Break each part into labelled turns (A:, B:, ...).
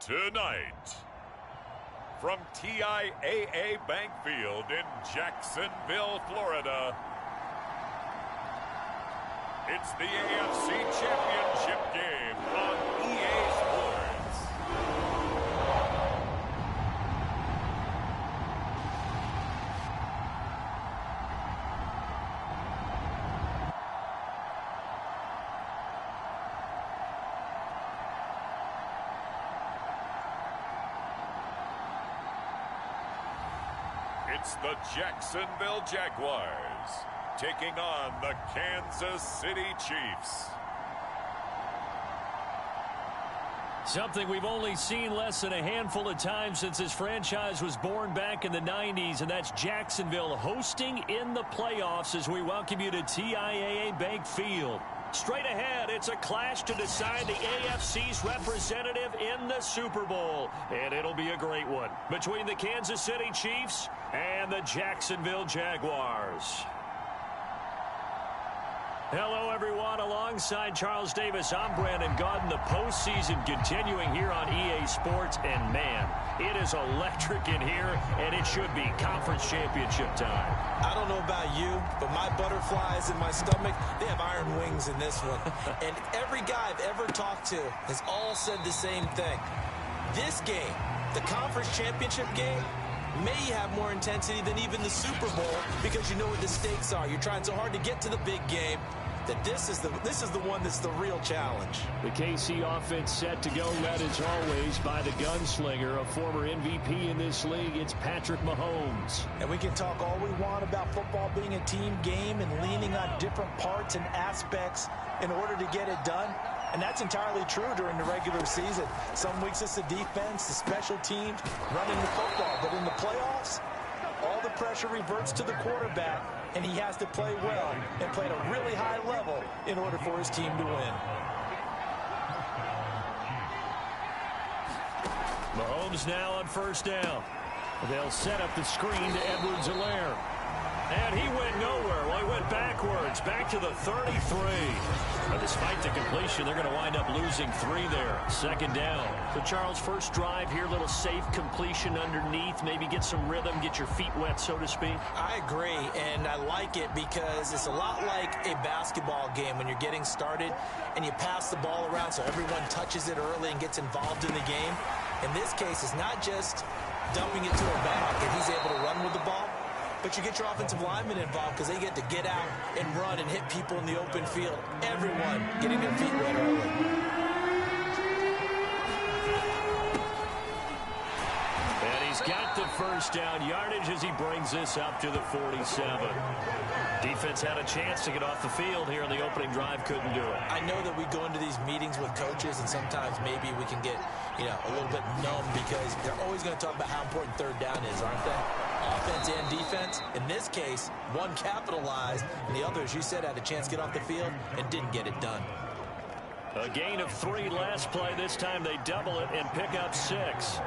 A: Tonight, from TIAA Bank Field in Jacksonville, Florida, it's the AFC Championship game on EA Sports. It's the Jacksonville Jaguars taking on the Kansas City Chiefs.
B: Something we've only seen less than a handful of times since this franchise was born back in the 90s, and that's Jacksonville hosting in the playoffs as we welcome you to TIAA Bank Field. Straight ahead, it's a clash to decide the AFC's representative in the Super Bowl. And it'll be a great one between the Kansas City Chiefs and the Jacksonville Jaguars. Hello, everyone. Alongside Charles Davis, I'm Brandon Gaudin. The postseason continuing here on EA Sports. And, man, it is electric in here, and it should be conference championship time.
C: I don't know about you, but my butterflies in my stomach, they have iron wings in this one. And every guy I've ever talked to has all said the same thing. This game, the conference championship game, may have more intensity than even the Super Bowl because you know what the stakes are. You're trying so hard to get to the big game that this is the one that's the real challenge.
B: The KC offense set to go, led as always by the gunslinger, a former MVP in this league. It's Patrick Mahomes.
C: And we can talk all we want about football being a team game and leaning on different parts and aspects in order to get it done. And that's entirely true during the regular season. Some weeks it's the defense, the special teams, running the football. But in the playoffs, all the pressure reverts to the quarterback, and he has to play well and play at a really high level in order for his team to win.
B: Mahomes now on first down. They'll set up the screen to Edwards-Helaire. And he went nowhere. Well, he went backwards, back to the 33. But despite the completion, they're going to wind up losing 3 there. Second down. So, Charles, first drive here, little safe completion underneath. Maybe get some rhythm, get your feet wet, so to speak.
C: I agree, and I like it because it's a lot like a basketball game when you're getting started and you pass the ball around so everyone touches it early and gets involved in the game. In this case, it's not just dumping it to a back and he's able to run with the ball. But you get your offensive linemen involved because they get to get out and run and hit people in the open field. Everyone getting their feet wet early.
B: And he's got the first down yardage as he brings this up to the 47. Defense had a chance to get off the field here in the opening drive, couldn't do it.
C: I know that we go into these meetings with coaches, and sometimes maybe we can get, a little bit numb because they're always going to talk about how important third down is, aren't they? Offense and defense. In this case, one capitalized, and the other, as you said, had a chance to get off the field and didn't get it done.
B: A gain of 3 last play. This time they double it and pick up 6.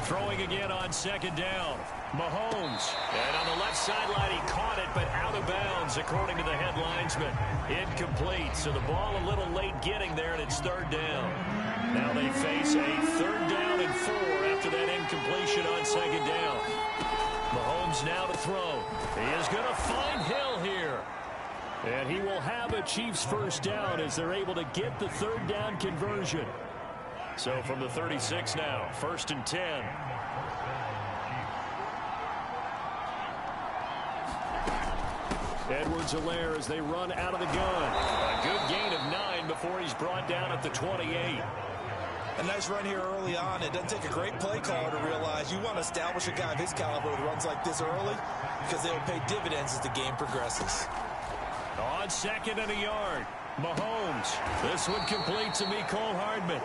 B: Throwing again on second down. Mahomes. And on the left sideline, he caught it, but out of bounds, according to the head linesman. Incomplete. So the ball a little late getting there, and it's third down. Now they face a third down and 4 after that incompletion on second down. Mahomes now to throw. He is going to find Hill here. And he will have a Chiefs first down as they're able to get the third down conversion. So from the 36 now, first and 10. Edwards-Helaire as they run out of the gun. A good gain of 9 before he's brought down at the 28.
C: A nice run here early on. It doesn't take a great play caller to realize you want to establish a guy of his caliber with runs like this early because they will pay dividends as the game progresses.
B: On second and a yard, Mahomes. This one complete to Mecole Hardman.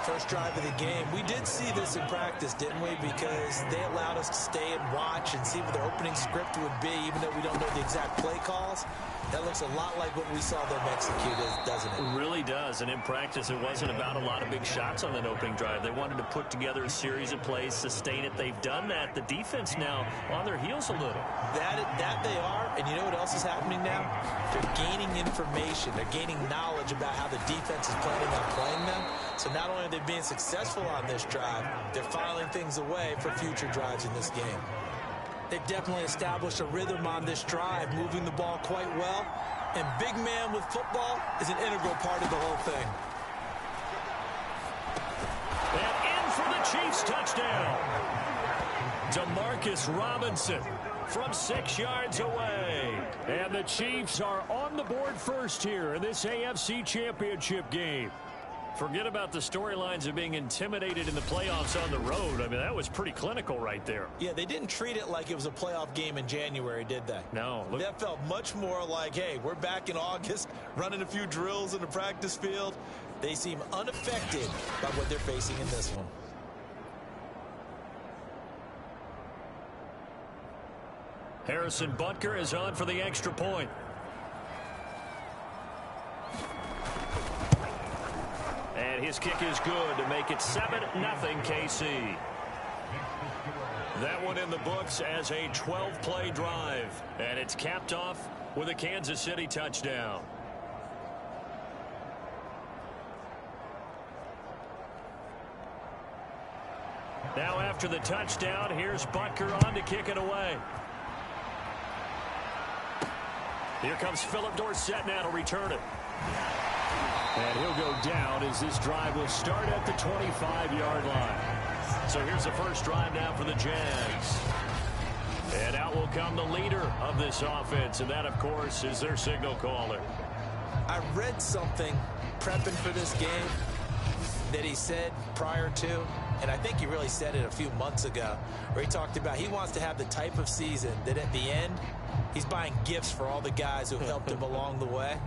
C: first drive of the game. We did see this in practice, didn't we? Because they allowed us to stay and watch and see what their opening script would be, even though we don't know the exact play calls. That looks a lot like what we saw them execute, doesn't it?
B: It really does. And in practice, it wasn't about a lot of big shots on that opening drive. They wanted to put together a series of plays, sustain it. They've done that. The defense now on their heels a little.
C: That they are. And you know what else is happening now? They're gaining information. They're gaining knowledge about how the defense is planning on playing them. So not only are they being successful on this drive, they're filing things away for future drives in this game. They've definitely established a rhythm on this drive, moving the ball quite well. And big man with football is an integral part of the whole thing.
B: And in for the Chiefs touchdown. Demarcus Robinson from 6 yards away. And the Chiefs are on the board first here in this AFC Championship game. Forget about the storylines of being intimidated in the playoffs on the road. I mean, that was pretty clinical right there.
C: Yeah, they didn't treat it like it was a playoff game in January, did they?
B: No.
C: That felt much more like, hey, we're back in August, running a few drills in the practice field. They seem unaffected by what they're facing in this one.
B: Harrison Butker is on for the extra point. And his kick is good to make it 7-0 KC. That one in the books as a 12-play drive. And it's capped off with a Kansas City touchdown. Now after the touchdown, here's Butker on to kick it away. Here comes Philip Dorsett now to return it. And he'll go down as this drive will start at the 25-yard line. So here's the first drive now for the Jags. And out will come the leader of this offense, and that, of course, is their signal caller.
C: I read something prepping for this game that he said prior to, and I think he really said it a few months ago, where he talked about he wants to have the type of season that at the end, he's buying gifts for all the guys who helped him along the way.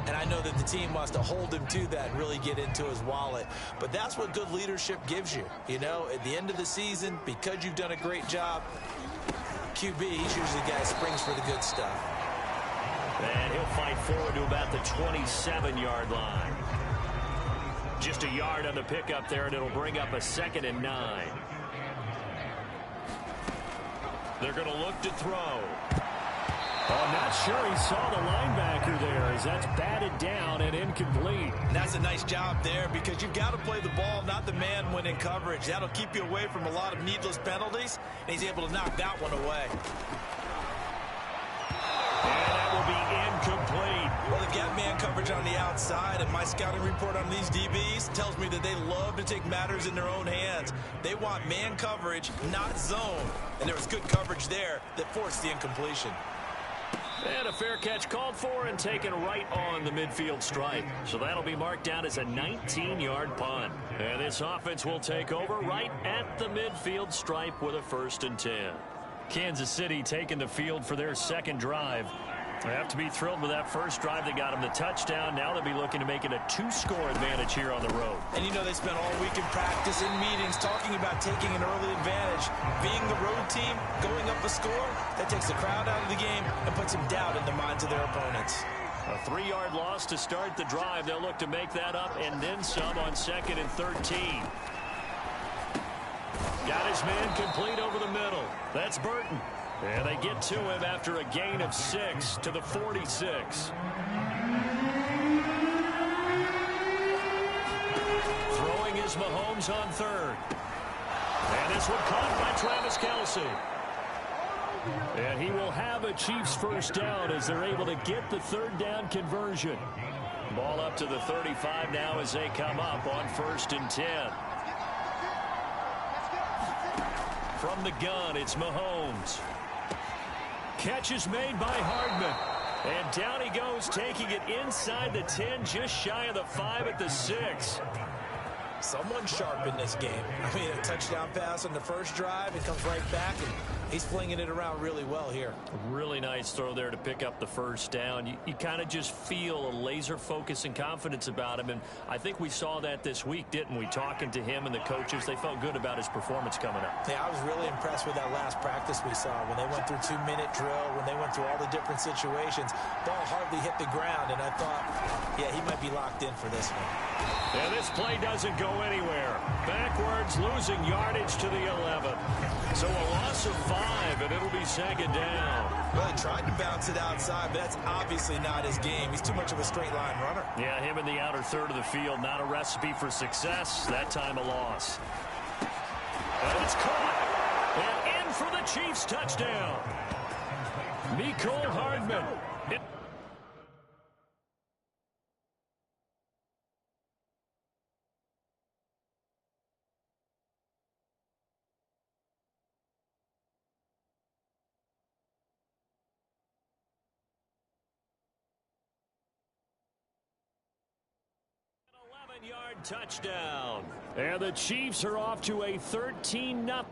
C: And I know that the team wants to hold him to that and really get into his wallet. But that's what good leadership gives you. You know, at the end of the season, because you've done a great job, QB, he's usually the guy who springs for the good stuff.
B: And he'll fight forward to about the 27-yard line. Just a yard on the pickup there, and it'll bring up a 2nd and 9. They're going to look to throw. I'm not sure he saw the linebacker there as that's batted down and incomplete.
C: And that's a nice job there because you've got to play the ball, not the man when in coverage. That'll keep you away from a lot of needless penalties, and he's able to knock that one away.
B: And that will be incomplete.
C: Well, they've got man coverage on the outside, and my scouting report on these DBs tells me that they love to take matters in their own hands. They want man coverage, not zone. And there was good coverage there that forced the incompletion.
B: And a fair catch called for and taken right on the midfield stripe. So that'll be marked down as a 19-yard punt. And this offense will take over right at the midfield stripe with a 1st and 10. Kansas City taking the field for their second drive. They have to be thrilled with that first drive that got them the touchdown. Now they'll be looking to make it a 2-score advantage here on the road.
C: And you know they spent all week in practice, in meetings, talking about taking an early advantage. Being the road team, going up a score, that takes the crowd out of the game and puts some doubt in the minds of their opponents.
B: A 3-yard loss to start the drive. They'll look to make that up and then some on 2nd and 13. Got his man complete over the middle. That's Burton. And they get to him after a gain of 6 to the 46. Throwing is Mahomes on 3rd. And this one caught by Travis Kelce. And he will have a Chiefs first down as they're able to get the 3rd down conversion. Ball up to the 35 now as they come up on 1st and 10. From the gun, it's Mahomes. Catch is made by Hardman. And down he goes, taking it inside the 10, just shy of the 5 at the 6.
C: Someone sharp in this game. I mean, a touchdown pass on the first drive. It comes right back and He's flinging it around really well here.
B: Really nice throw there to pick up the first down. You kind of just feel a laser focus and confidence about him, and I think we saw that this week, didn't we? Talking to him and the coaches, they felt good about his performance coming up.
C: Yeah, I was really impressed with that last practice we saw when they went through 2-minute drill, when they went through all the different situations. Ball hardly hit the ground, and I thought, yeah, he might be locked in for this one.
B: And this play doesn't go anywhere. Backwards, losing yardage to the 11. So a loss of 5, and it'll be second down.
C: Well, he tried to bounce it outside, but that's obviously not his game. He's too much of a straight-line runner.
B: Yeah, him in the outer third of the field, not a recipe for success. That time a loss. And it's caught. And in for the Chiefs touchdown. Mecole Hardman. Yard touchdown. And the Chiefs are off to a 13-0.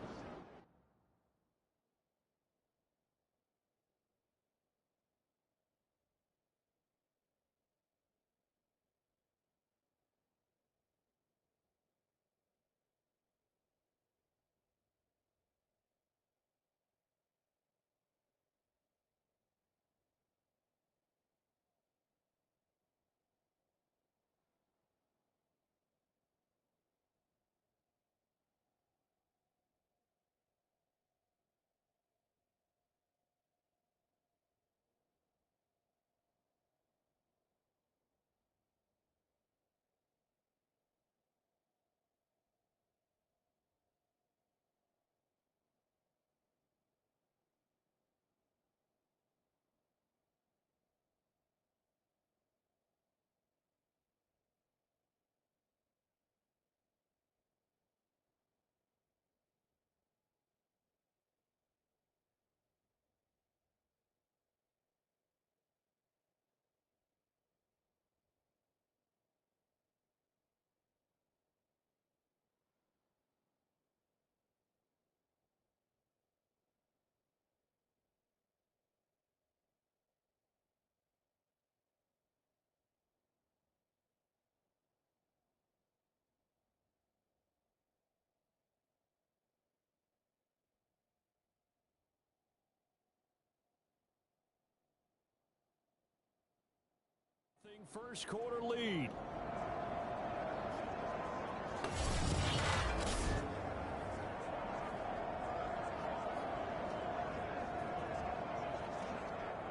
B: First quarter lead.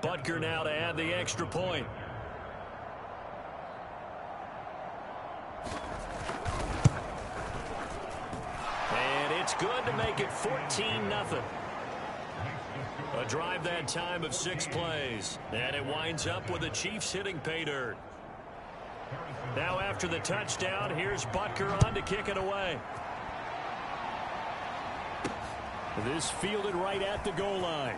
B: Butker now to add the extra point. And it's good to make it 14-0. A drive that time of 6 plays. And it winds up with the Chiefs hitting pay dirt. Now after the touchdown, here's Butker on to kick it away. This fielded right at the goal line.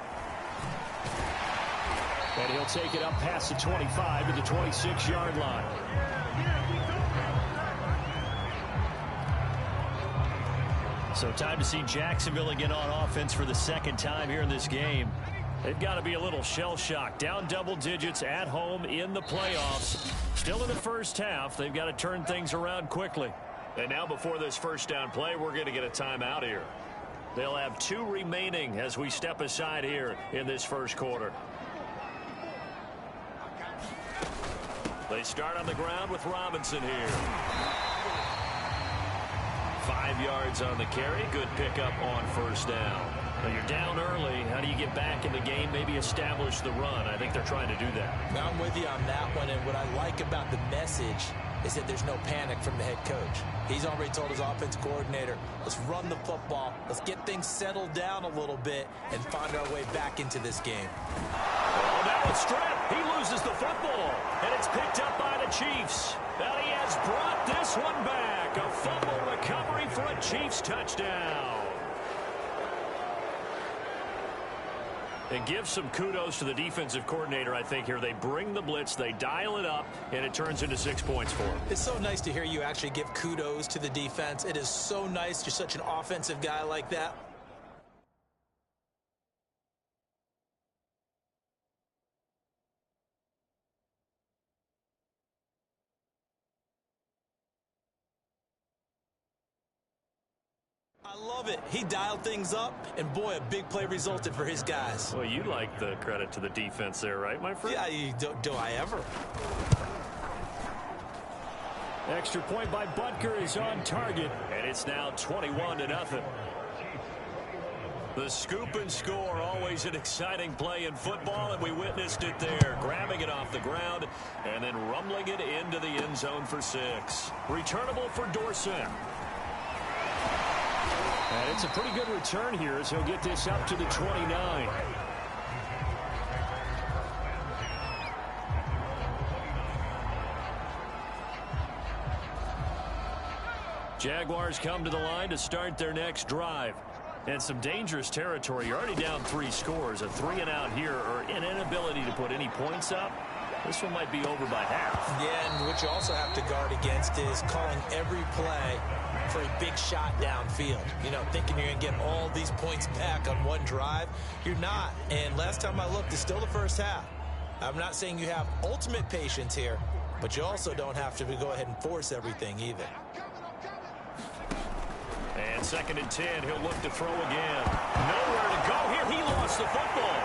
B: And he'll take it up past the 25 to the 26-yard line. So time to see Jacksonville again on offense for the second time here in this game. They've got to be a little shell-shocked. Down double digits at home in the playoffs. Still in the first half. They've got to turn things around quickly. And now before this first down play, we're going to get a timeout here. They'll have 2 remaining as we step aside here in this first quarter. They start on the ground with Robinson here. 5 yards on the carry. Good pickup on first down. Now you're down early. How do you get back in the game? Maybe establish the run. I think they're trying to do that.
C: Now I'm with you on that one, and what I like about the message is that there's no panic from the head coach. He's already told his offense coordinator, let's run the football, let's get things settled down a little bit and find our way back into this game.
B: Oh, now a strip. He loses the football, and it's picked up by the Chiefs. And he has brought this one back. A fumble recovery for a Chiefs touchdown. And give some kudos to the defensive coordinator, I think, here. They bring the blitz, they dial it up, and it turns into 6 points for them.
C: It's so nice to hear you actually give kudos to the defense. It is so nice. You're such an offensive guy like that. I love it. He dialed things up, and boy, a big play resulted for his guys.
B: Well, you like the credit to the defense there, right, my friend?
C: Yeah, do I ever?
B: Extra point by Butker is on target, and it's now 21-0. The scoop and score, always an exciting play in football, and we witnessed it there, grabbing it off the ground and then rumbling it into the end zone for 6. Returnable for Dorsett. And it's a pretty good return here as he'll get this up to the 29. Jaguars come to the line to start their next drive. And some dangerous territory. You're already down 3 scores. A 3-and-out here, or an inability to put any points up. This one might be over by half.
C: Yeah, and what you also have to guard against is calling every play for a big shot downfield. You know, thinking you're going to get all these points back on one drive. You're not. And last time I looked, it's still the first half. I'm not saying you have ultimate patience here, but you also don't have to go ahead and force everything either.
B: And 2nd and 10, he'll look to throw again. Nowhere to go here. He lost the football.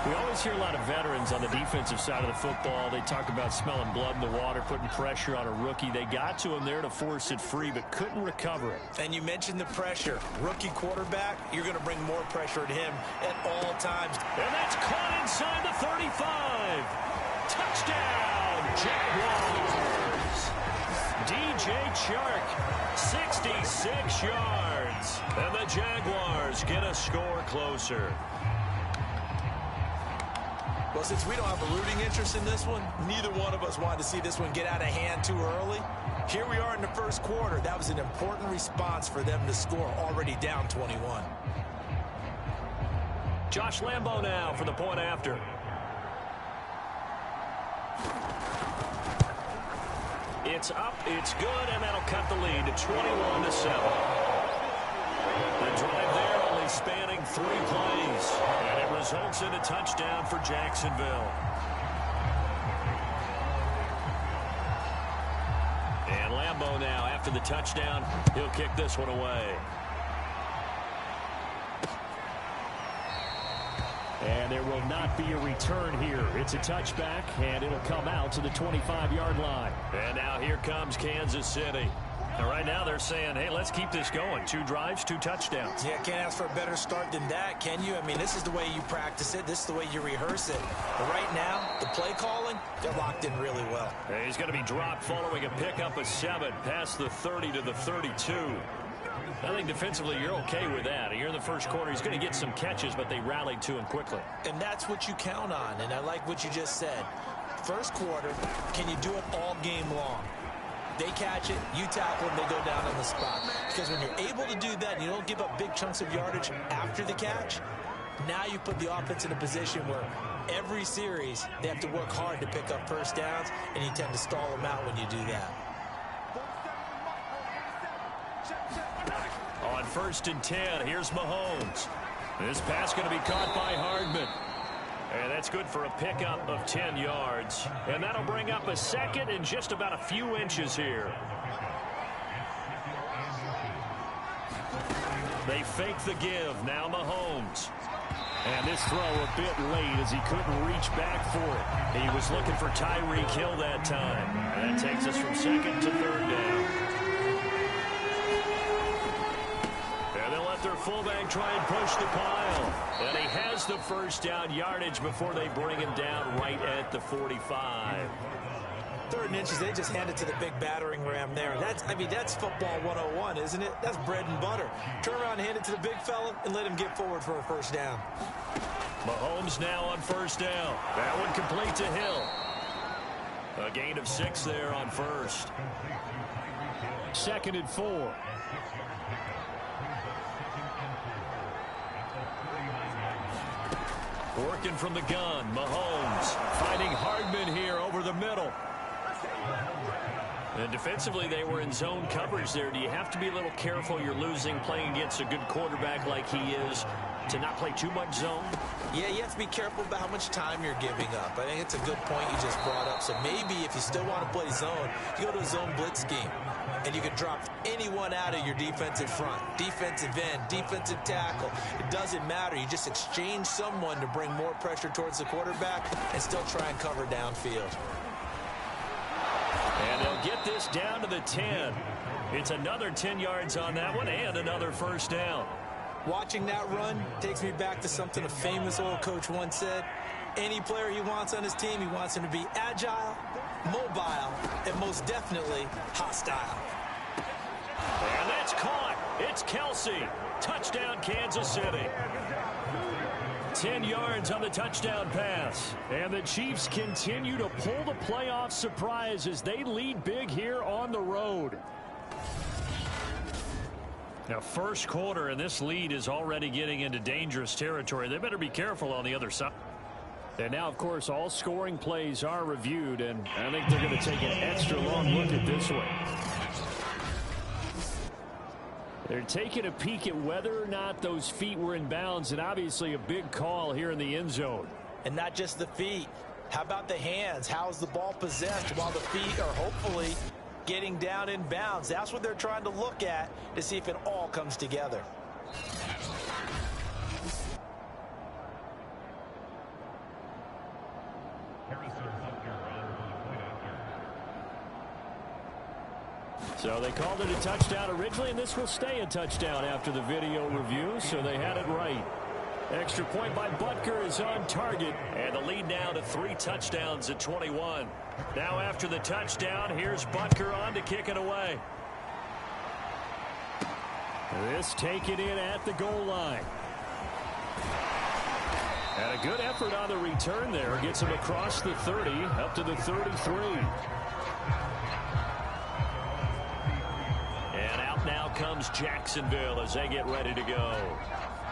B: We always hear a lot of veterans on the defensive side of the football. They talk about smelling blood in the water, putting pressure on a rookie. They got to him there to force it free, but couldn't recover it.
C: And you mentioned the pressure. Rookie quarterback, you're going to bring more pressure to him at all times.
B: And that's caught inside the 35. Touchdown, Jaguars. DJ Chark, 66 yards. And the Jaguars get a score closer.
C: Well, since we don't have a rooting interest in this one, neither one of us wanted to see this one get out of hand too early. Here we are in the first quarter. That was an important response for them to score, already down 21.
B: Josh Lambo now for the point after. It's up, it's good, and that'll cut the lead to 21-7. The drive there only spanning 3 plays, and it results in a touchdown for Jacksonville. And Lambo now, after the touchdown, he'll kick this one away. And there will not be a return here. It's a touchback, and it'll come out to the 25-yard line. And now here comes Kansas City. And right now they're saying, hey, let's keep this going. 2 drives, 2 touchdowns.
C: Yeah, can't ask for a better start than that, can you? I mean, this is the way you practice it. This is the way you rehearse it. But right now, the play calling, they're locked in really well.
B: And he's going to be dropped following a pickup of 7 past the 30 to the 32. I think defensively you're okay with that. Here in the first quarter, he's going to get some catches, but they rallied to him quickly.
C: And that's what you count on, and I like what you just said. First quarter, can you do it all game long? They catch it, you tackle them, they go down on the spot. Because when you're able to do that and you don't give up big chunks of yardage after the catch, now you put the offense in a position where every series they have to work hard to pick up first downs, and you tend to stall them out when you do that.
B: On 1st and 10, here's Mahomes. This pass going to be caught by Hardman. And that's good for a pickup of 10 yards. And that'll bring up a 2nd and just about a few inches here. They fake the give. Now Mahomes. And this throw a bit late as he couldn't reach back for it. He was looking for Tyreek Hill that time. And that takes us from 2nd to 3rd down. Their fullback try and push the pile. And he has the first down yardage before they bring him down right at the 45.
C: 3rd and inches, they just hand it to the big battering ram there. That's football 101, isn't it? That's bread and butter. Turn around and hand it to the big fella and let him get forward for a first down.
B: Mahomes now on 1st down. That one complete to Hill. A gain of 6 there on 1st. 2nd and 4. Working from the gun, Mahomes finding Hardman here over the middle. And defensively, they were in zone coverage there. Do you have to be a little careful? You're losing, playing against a good quarterback like he is, to not play too much zone?
C: Yeah, you have to be careful about how much time you're giving up. I think it's a good point you just brought up. So maybe if you still want to play zone, you go to a zone blitz scheme. And you can drop anyone out of your defensive front. Defensive end, defensive tackle. It doesn't matter. You just exchange someone to bring more pressure towards the quarterback and still try and cover downfield.
B: And they'll get this down to the 10. It's another 10 yards on that one and another first down.
C: Watching that run takes me back to something a famous old coach once said. Any player he wants on his team, he wants him to be agile, mobile, and most definitely hostile.
B: And that's caught. It's Kelsey. Touchdown, Kansas City. 10 yards on the touchdown pass. And the Chiefs continue to pull the playoff surprise as they lead big here on the road. Now, first quarter, and this lead is already getting into dangerous territory. They better be careful on the other side. And now, of course, all scoring plays are reviewed, and I think they're going to take an extra long look at this one. They're taking a peek at whether or not those feet were in bounds, and obviously a big call here in the end zone.
C: And not just the feet. How about the hands? How's the ball possessed while the feet are hopefully getting down in bounds? That's what they're trying to look at to see if it all comes together.
B: So they called it a touchdown originally, and this will stay a touchdown after the video review, so they had it right. Extra point by Butker is on target, and the lead now to 3 touchdowns at 21. Now after the touchdown, here's Butker on to kick it away. This taken in at the goal line. And a good effort on the return there. Gets him across the 30, up to the 33. And out now comes Jacksonville as they get ready to go.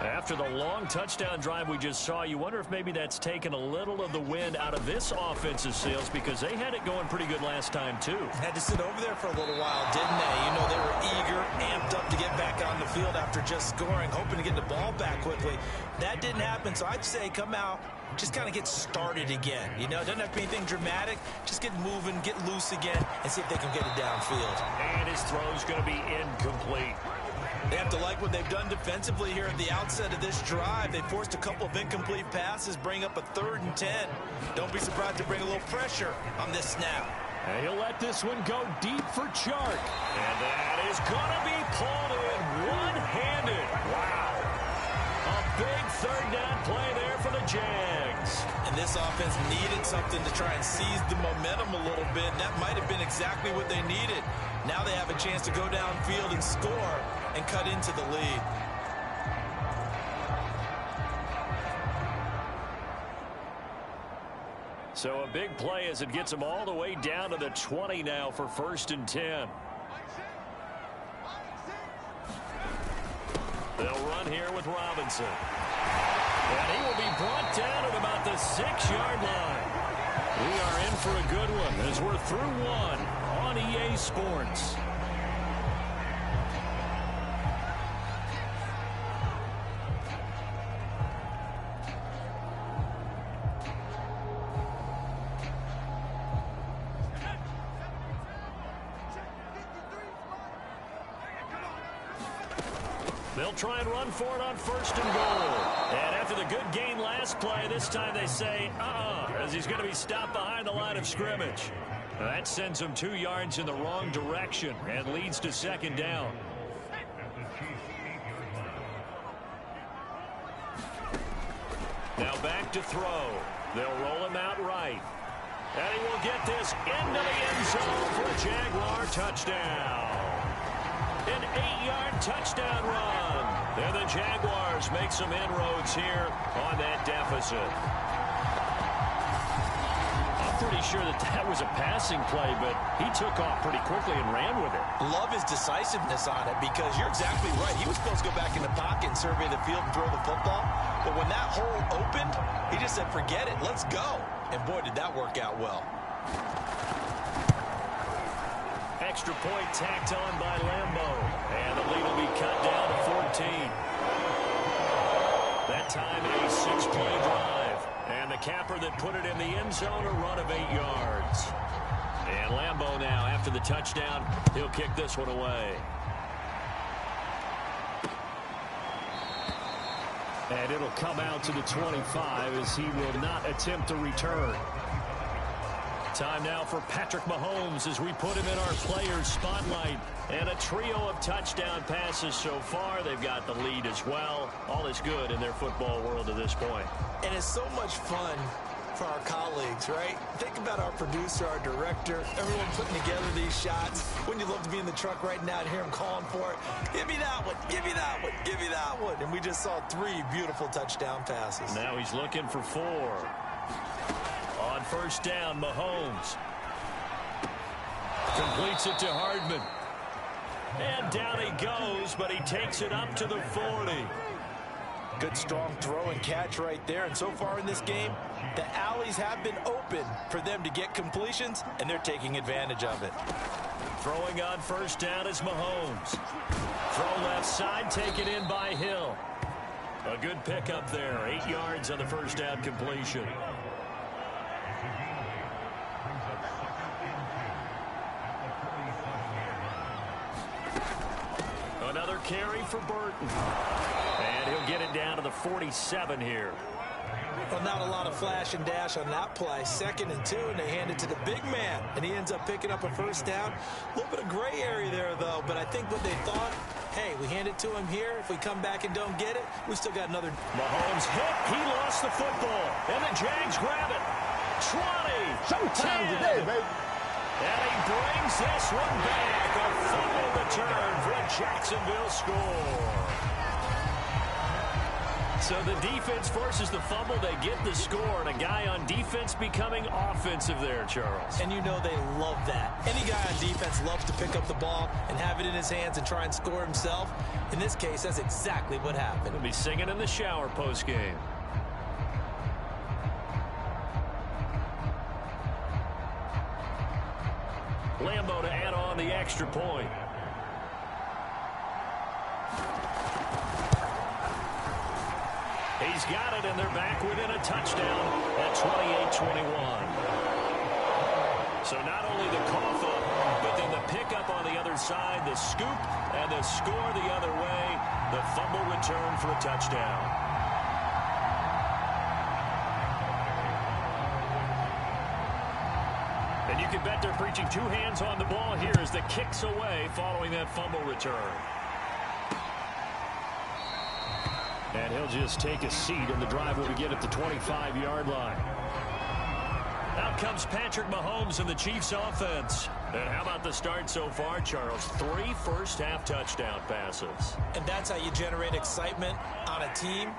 B: After the long touchdown drive we just saw, you wonder if maybe that's taken a little of the wind out of this offensive sails, because they had it going pretty good last time, too.
C: Had to sit over there for a little while, didn't they? You know, they were eager, amped up to get back on the field after just scoring, hoping to get the ball back quickly. That didn't happen, so I'd say come out, just kind of get started again. You know, it doesn't have to be anything dramatic. Just get moving, get loose again, and see if they can get it downfield.
B: And his throw's going to be incomplete.
C: They have to like what they've done defensively here at the outset of this drive. They forced a couple of incomplete passes, bring up a 3rd and 10. Don't be surprised to bring a little pressure on this snap.
B: And he'll let this one go deep for Chark. And that is going to be pulled in one-handed. Wow. A big 3rd down play there for the Jags.
C: And this offense needed something to try and seize the momentum a little bit. And that might have been exactly what they needed. Now they have a chance to go downfield and score and cut into the lead.
B: So a big play as it gets them all the way down to the 20 now for 1st and 10. They'll run here with Robinson. And he will be brought down at about the 6-yard line. We are in for a good one as we're through one on EA Sports. They'll try and run for it on 1st and goal. And after the good gain last play, this time they say, as he's going to be stopped behind the line of scrimmage. That sends him 2 yards in the wrong direction and leads to 2nd down. Now back to throw. They'll roll him out right. And he will get this into the end zone for a Jaguar touchdown. An 8-yard touchdown run. And the Jaguars make some inroads here on that deficit. I'm pretty sure that was a passing play, but he took off pretty quickly and ran with it.
C: Love his decisiveness on it, because you're exactly right. He was supposed to go back in the pocket and survey the field and throw the football. But when that hole opened, he just said, forget it, let's go. And boy, did that work out well.
B: extra point tacked on by Lambeau. And the lead will be cut down to 14. That time a 6-play drive. And the capper that put it in the end zone, a run of 8 yards. And Lambeau now, after the touchdown, he'll kick this one away. And it'll come out to the 25 as he will not attempt to return. Time now for Patrick Mahomes as we put him in our players' spotlight. And a trio of touchdown passes so far. They've got the lead as well. All is good in their football world at this point.
C: And it's so much fun for our colleagues, right? Think about our producer, our director, everyone putting together these shots. Wouldn't you love to be in the truck right now and hear him calling for it? Give me that one, give me that one, give me that one. And we just saw 3 beautiful touchdown passes.
B: Now he's looking for 4. On first down, Mahomes completes it to Hardman. And down he goes, but he takes it up to the 40.
C: Good strong throw and catch right there. And so far in this game, the alleys have been open for them to get completions, and they're taking advantage of it.
B: Throwing on first down is Mahomes. Throw left side, taken in by Hill. A good pickup there. 8 yards on the first down completion. Another carry for Burton. And he'll get it down to the 47 here.
C: Well, not a lot of flash and dash on that play. 2nd and 2, and they hand it to the big man. And he ends up picking up a first down. A little bit of gray area there, though. But I think what they thought, hey, we hand it to him here. If we come back and don't get it, we still got another.
B: Mahomes hit. He lost the football. And the Jags grab it. 20.
D: Showtime today, baby.
B: And he brings this one back. A fumble return for a Jacksonville score. So the defense forces the fumble. They get the score. And a guy on defense becoming offensive there, Charles.
C: And you know they love that. Any guy on defense loves to pick up the ball and have it in his hands and try and score himself. In this case, that's exactly what happened.
B: He'll be singing in the shower post-game. Lambeau to add on the extra point. He's got it, and they're back within a touchdown at 28-21. So not only the cough up, but then the pickup on the other side, the scoop, and the score the other way, the fumble return for a touchdown. And you can bet they're preaching 2 hands on the ball here as the kick's away following that fumble return. And he'll just take a seat, and the drive will begin at the 25-yard line. Out comes Patrick Mahomes and the Chiefs offense. And how about the start so far, Charles? 3 first-half touchdown passes.
C: And that's how you generate excitement on a team.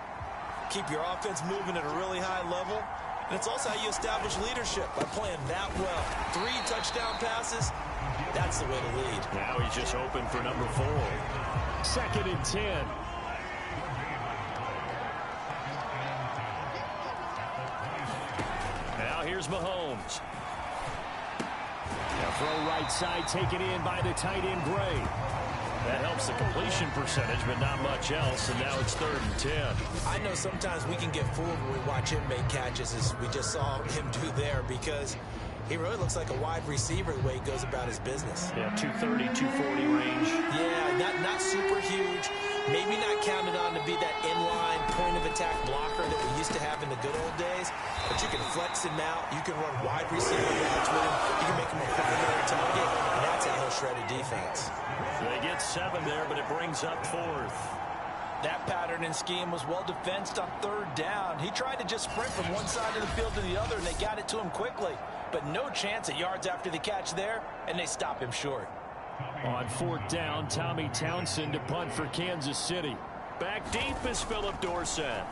C: Keep your offense moving at a really high level. And it's also how you establish leadership by playing that well. 3 touchdown passes, that's the way to lead.
B: Now he's just open for number 4. 2nd and 10. Now here's Mahomes. Now throw right side, taken in by the tight end Gray. That helps the completion percentage, but not much else, and now it's 3rd and 10.
C: I know sometimes we can get fooled when we watch him make catches, as we just saw him do there, because he really looks like a wide receiver the way he goes about his business.
B: Yeah, 230, 240 range.
C: Yeah, not super huge. Maybe not counted on to be that inline point-of-attack blocker that we used to have in the good old days, but you can flex him out. You can run wide receiver routes with him. You can make him a primary target, and that's how he'll shred a defense.
B: They get 7 there, but it brings up 4th.
C: That pattern and scheme was well defensed on 3rd down. He tried to just sprint from one side of the field to the other, and they got it to him quickly. But no chance at yards after the catch there, and they stop him short.
B: On 4th down, Tommy Townsend to punt for Kansas City. Back deep is Philip Dorsett.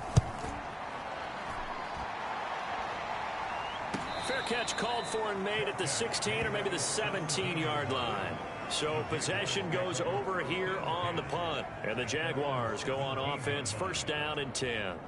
B: Fair catch called for and made at the 16 or maybe the 17-yard line. So possession goes over here on the punt. And the Jaguars go on offense, 1st down and 10.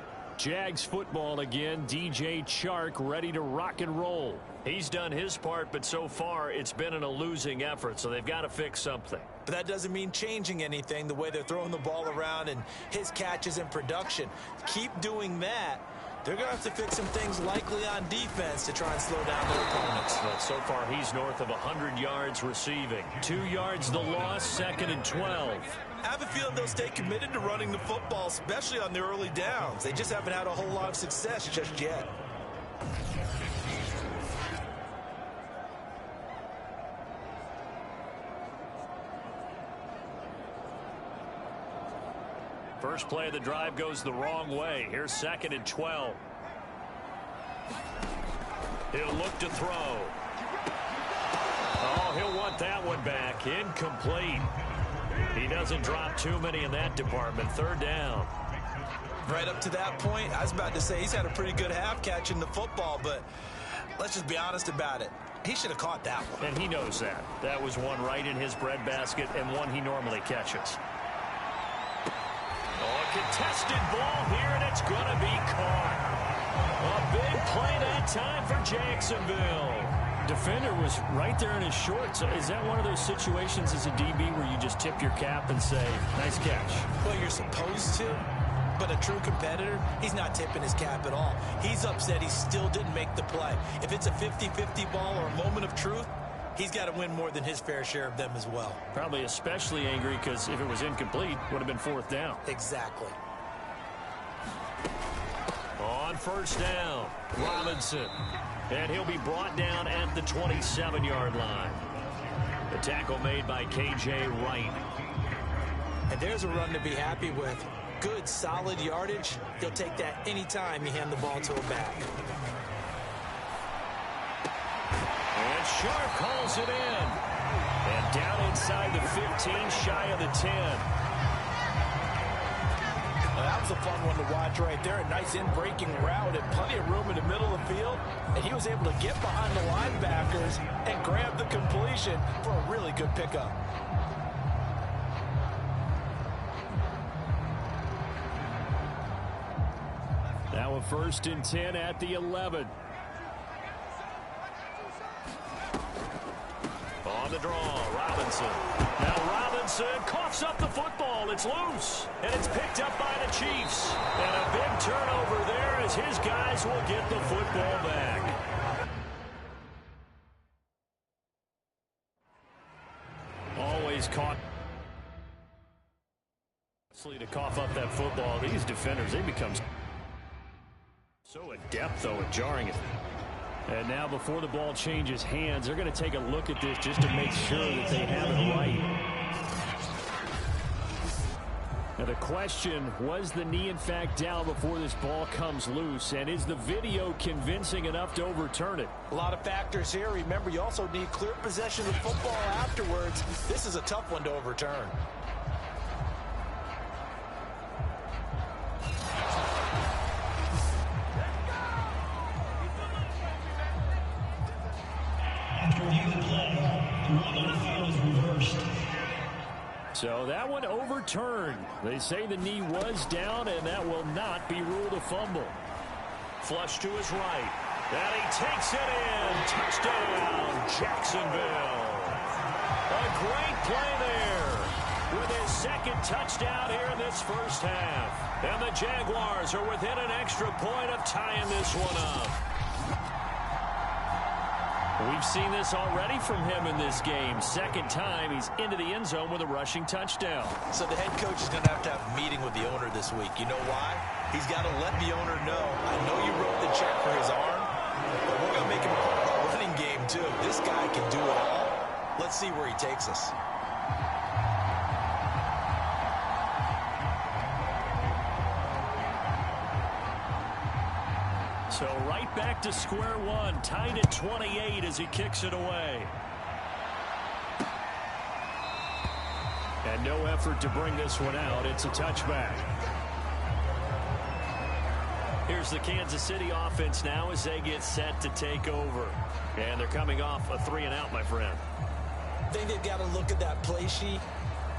B: Jags football again. DJ Chark ready to rock and roll. He's done his part, but so far it's been in a losing effort, so they've got to fix something.
C: But that doesn't mean changing anything, the way they're throwing the ball around and his catches and production. Keep doing that. They're going to have to fix some things likely on defense to try and slow down their opponents.
B: But so far he's north of 100 yards receiving. 2 yards the loss, 2nd and 12.
C: I have a feeling they'll stay committed to running the football, especially on their early downs. They just haven't had a whole lot of success just yet.
B: First play of the drive goes the wrong way. Here's 2nd and 12. He'll look to throw. Oh, he'll want that one back. Incomplete. He doesn't drop too many in that department. 3rd down.
C: Right up to that point, I was about to say he's had a pretty good half catching the football, but let's just be honest about it. He should have caught that one.
B: And he knows that. That was one right in his breadbasket and one he normally catches. Oh, a contested ball here, and it's going to be caught. A big play that time for Jacksonville. Defender was right there in his shorts. Is that one of those situations as a DB where you just tip your cap and say, nice catch?
C: Well, you're supposed to, but a true competitor, he's not tipping his cap at all. He's upset he still didn't make the play. If it's a 50-50 ball or a moment of truth, he's got to win more than his fair share of them as well.
B: Probably especially angry because if it was incomplete, it would have been 4th down.
C: Exactly.
B: On 1st down, Robinson. And he'll be brought down at the 27-yard line. The tackle made by K.J. Wright.
C: And there's a run to be happy with. Good, solid yardage. He'll take that anytime you hand the ball to a back.
B: And Sharp calls it in. And down inside the 15, shy of the 10.
C: That was a fun one to watch right there. A nice in-breaking route and plenty of room in the middle of the field. And he was able to get behind the linebackers and grab the completion for a really good pickup.
B: Now a 1st and 10 at the 11. On the draw, Robinson. Now Robinson coughs up the football. It's loose, and it's picked up by the Chiefs. And a big turnover there as his guys will get the football back. Always caught. To cough up that football, these defenders, they become so adept, though, at jarring it. And now before the ball changes hands, they're going to take a look at this just to make sure that they have it right. Now the question, was the knee in fact down before this ball comes loose? And is the video convincing enough to overturn it?
C: A lot of factors here. Remember, you also need clear possession of football afterwards. This is a tough one to overturn.
B: So that one overturned. They say the knee was down, and that will not be ruled a fumble. Flush to his right. And he takes it in. Touchdown, Jacksonville. A great play there with his 2nd touchdown here in this 1st half. And the Jaguars are within an extra point of tying this one up. We've seen this already from him in this game. 2nd time he's into the end zone with a rushing touchdown.
C: So the head coach is going to have a meeting with the owner this week. You know why? He's got to let the owner know, I know you wrote the check for his arm, but we're going to make him a part of our running game too. This guy can do it all. Let's see where he takes us.
B: So right back to square one, tied at 28 as he kicks it away. And no effort to bring this one out. It's a touchback. Here's the Kansas City offense now as they get set to take over. And they're coming off a 3-and-out, my friend.
C: I think they've got to look at that play sheet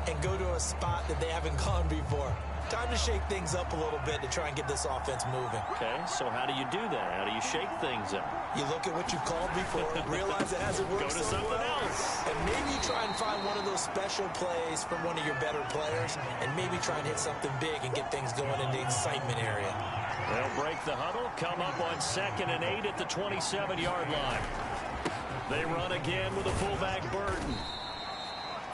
C: and go to a spot that they haven't gone before. Time to shake things up a little bit to try and get this offense moving.
B: Okay, so how do you do that? How do you shake things up?
C: You look at what you called before, realize it hasn't worked
B: Go to
C: so
B: something
C: well,
B: else.
C: and maybe try and find one of those special plays from one of your better players, and maybe try and hit something big and get things going in the excitement area.
B: They'll break the huddle, come up on 2nd and 8 at the 27-yard line. They run again with a fullback Burton.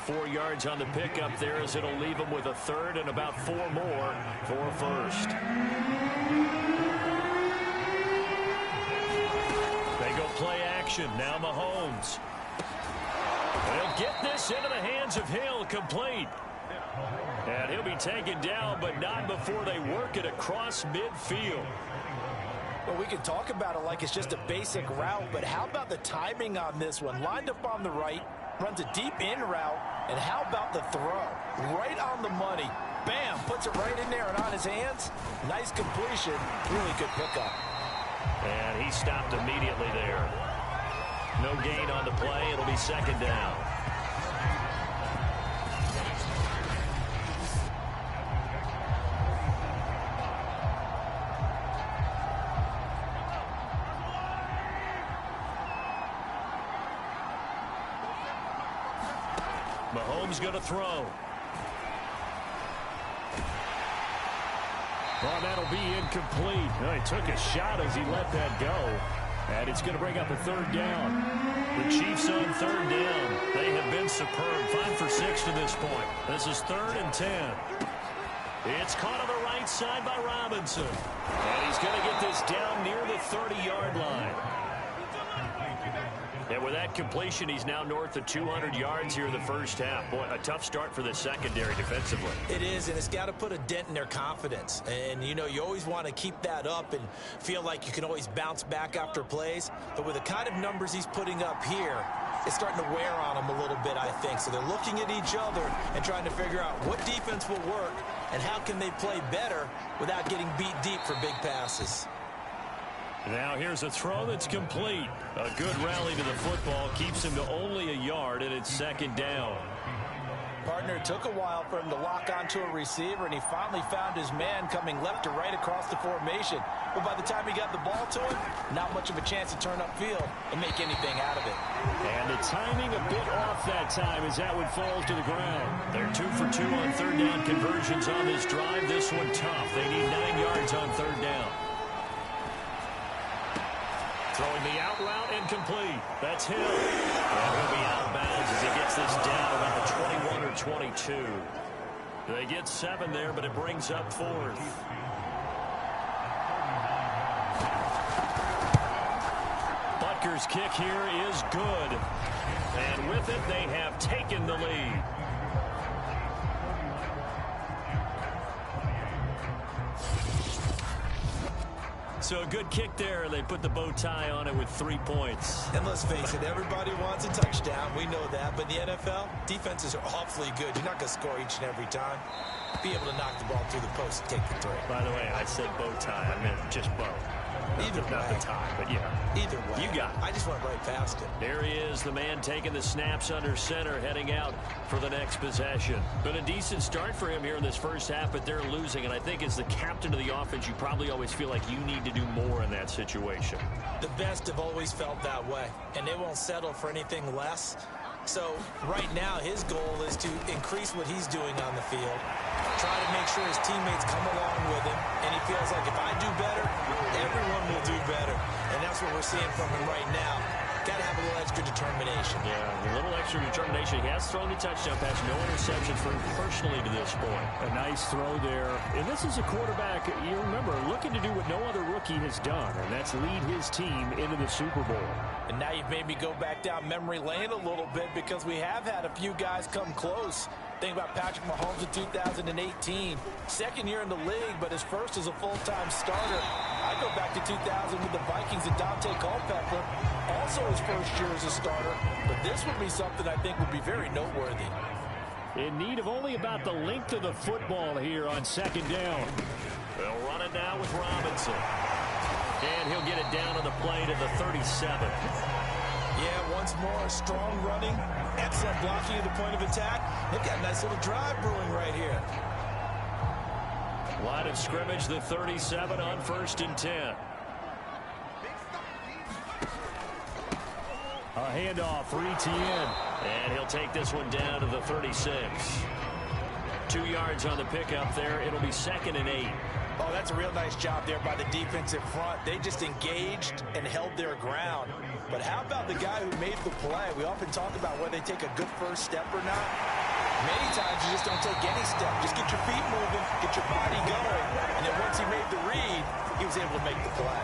B: 4 yards on the pickup there as it'll leave them with a third and about 4 more for a first. They go play action. Now Mahomes. They'll get this into the hands of Hill, complete. And he'll be taken down, but not before they work it across midfield.
C: Well, we can talk about it like it's just a basic route, but how about the timing on this one? Lined up on the right, runs a deep in route, and how about the throw? Right on the money. Bam, puts it right in there and on his hands. Nice completion. Really good pickup.
B: And he stopped immediately there. No gain on the play. It'll be 2nd down. Mahomes going to throw. Well, that'll be incomplete. Well, he took a shot as he let that go. And it's going to bring up a 3rd down. The Chiefs on 3rd down. They have been superb. 5 for 6 to this point. This is 3rd and 10. It's caught on the right side by Robinson. And he's going to get this down near the 30-yard line. And with that completion, he's now north of 200 yards here in the first half. Boy, a tough start for the secondary defensively.
C: It is, and it's got to put a dent in their confidence. And, you know, you always want to keep that up and feel like you can always bounce back after plays. But with the kind of numbers he's putting up here, it's starting to wear on them a little bit, I think. So they're looking at each other and trying to figure out what defense will work and how can they play better without getting beat deep for big passes.
B: Now here's a throw that's complete. A good rally to the football keeps him to only a yard, and it's 2nd down.
C: Partner, it took a while for him to lock onto a receiver, and he finally found his man coming left to right across the formation. But by the time he got the ball to him, not much of a chance to turn upfield and make anything out of it.
B: And the timing a bit off that time as that one falls to the ground. They're 2 for 2 on 3rd down conversions on this drive. This one tough. They need 9 yards on 3rd down. Throwing the out route incomplete. That's Hill. And he'll be out of bounds as he gets this down about the 21 or 22. They get 7 there, but it brings up 4th. Butker's kick here is good. And with it, they have taken the lead. So a good kick there, and they put the bow tie on it with 3 points.
C: And let's face it, everybody wants a touchdown. We know that. But in the NFL, defenses are awfully good. You're not going to score each and every time. Be able to knock the ball through the post and take the throw.
B: By the way, I said bow tie. I meant just bow.
C: Either way.
B: Not the tie, but yeah.
C: Either way.
B: You got it.
C: I just went right past it.
B: There he is, the man taking the snaps under center, heading out for the next possession. Been a decent start for him here in this first half, but they're losing. And I think as the captain of the offense, you probably always feel like you need to do more in that situation.
C: The best have always felt that way, and they won't settle for anything less. So right now, his goal is to increase what he's doing on the field, try to make sure his teammates come along with him, and he feels like if I do better, everyone will do better. And that's what we're seeing from him right now. Got to have a little extra determination.
B: Yeah, a little extra determination. He has thrown the touchdown pass, no interceptions for him personally to this point. A nice throw there. And this is a quarterback, you remember, looking to do what no other rookie has done, and that's lead his team into the Super Bowl.
C: And now you've made me go back down memory lane a little bit because we have had a few guys come close. Think about Patrick Mahomes in 2018. Second year in the league, but his first as a full-time starter. I go back to 2000 with the Vikings and Dante Culpepper. Also his first year as a starter. But this would be something I think would be very noteworthy.
B: In need of only about the length of the football here on 2nd down. They'll run it now with Robinson. And he'll get it down on the play to the 37.
C: Yeah, once more, strong running, excellent blocking at the point of attack. They've got a nice little drive brewing right here.
B: Line of scrimmage, the 37 on 1st and 10. A handoff for Etienne. And he'll take this one down to the 36. 2 yards on the pickup there. It'll be 2nd and 8.
C: Oh, that's a real nice job there by the defensive front. They just engaged and held their ground. But how about the guy who made the play? We often talk about whether they take a good first step or not. Many times you just don't take any step. Just get your feet moving, get your body going. And then once he made the read, he was able to make the play.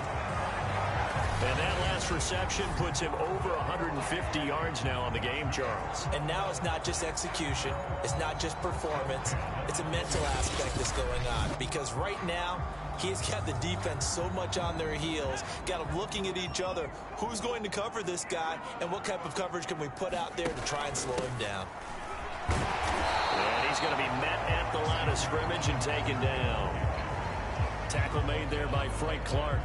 B: And that last reception puts him over 150 yards now on the game, Charles.
C: And now it's not just execution. It's not just performance. It's a mental aspect that's going on. Because right now, he's got the defense so much on their heels, got them looking at each other. Who's going to cover this guy, and what type of coverage can we put out there to try and slow him down?
B: And he's going to be met at the line of scrimmage and taken down. Tackle made there by Frank Clark.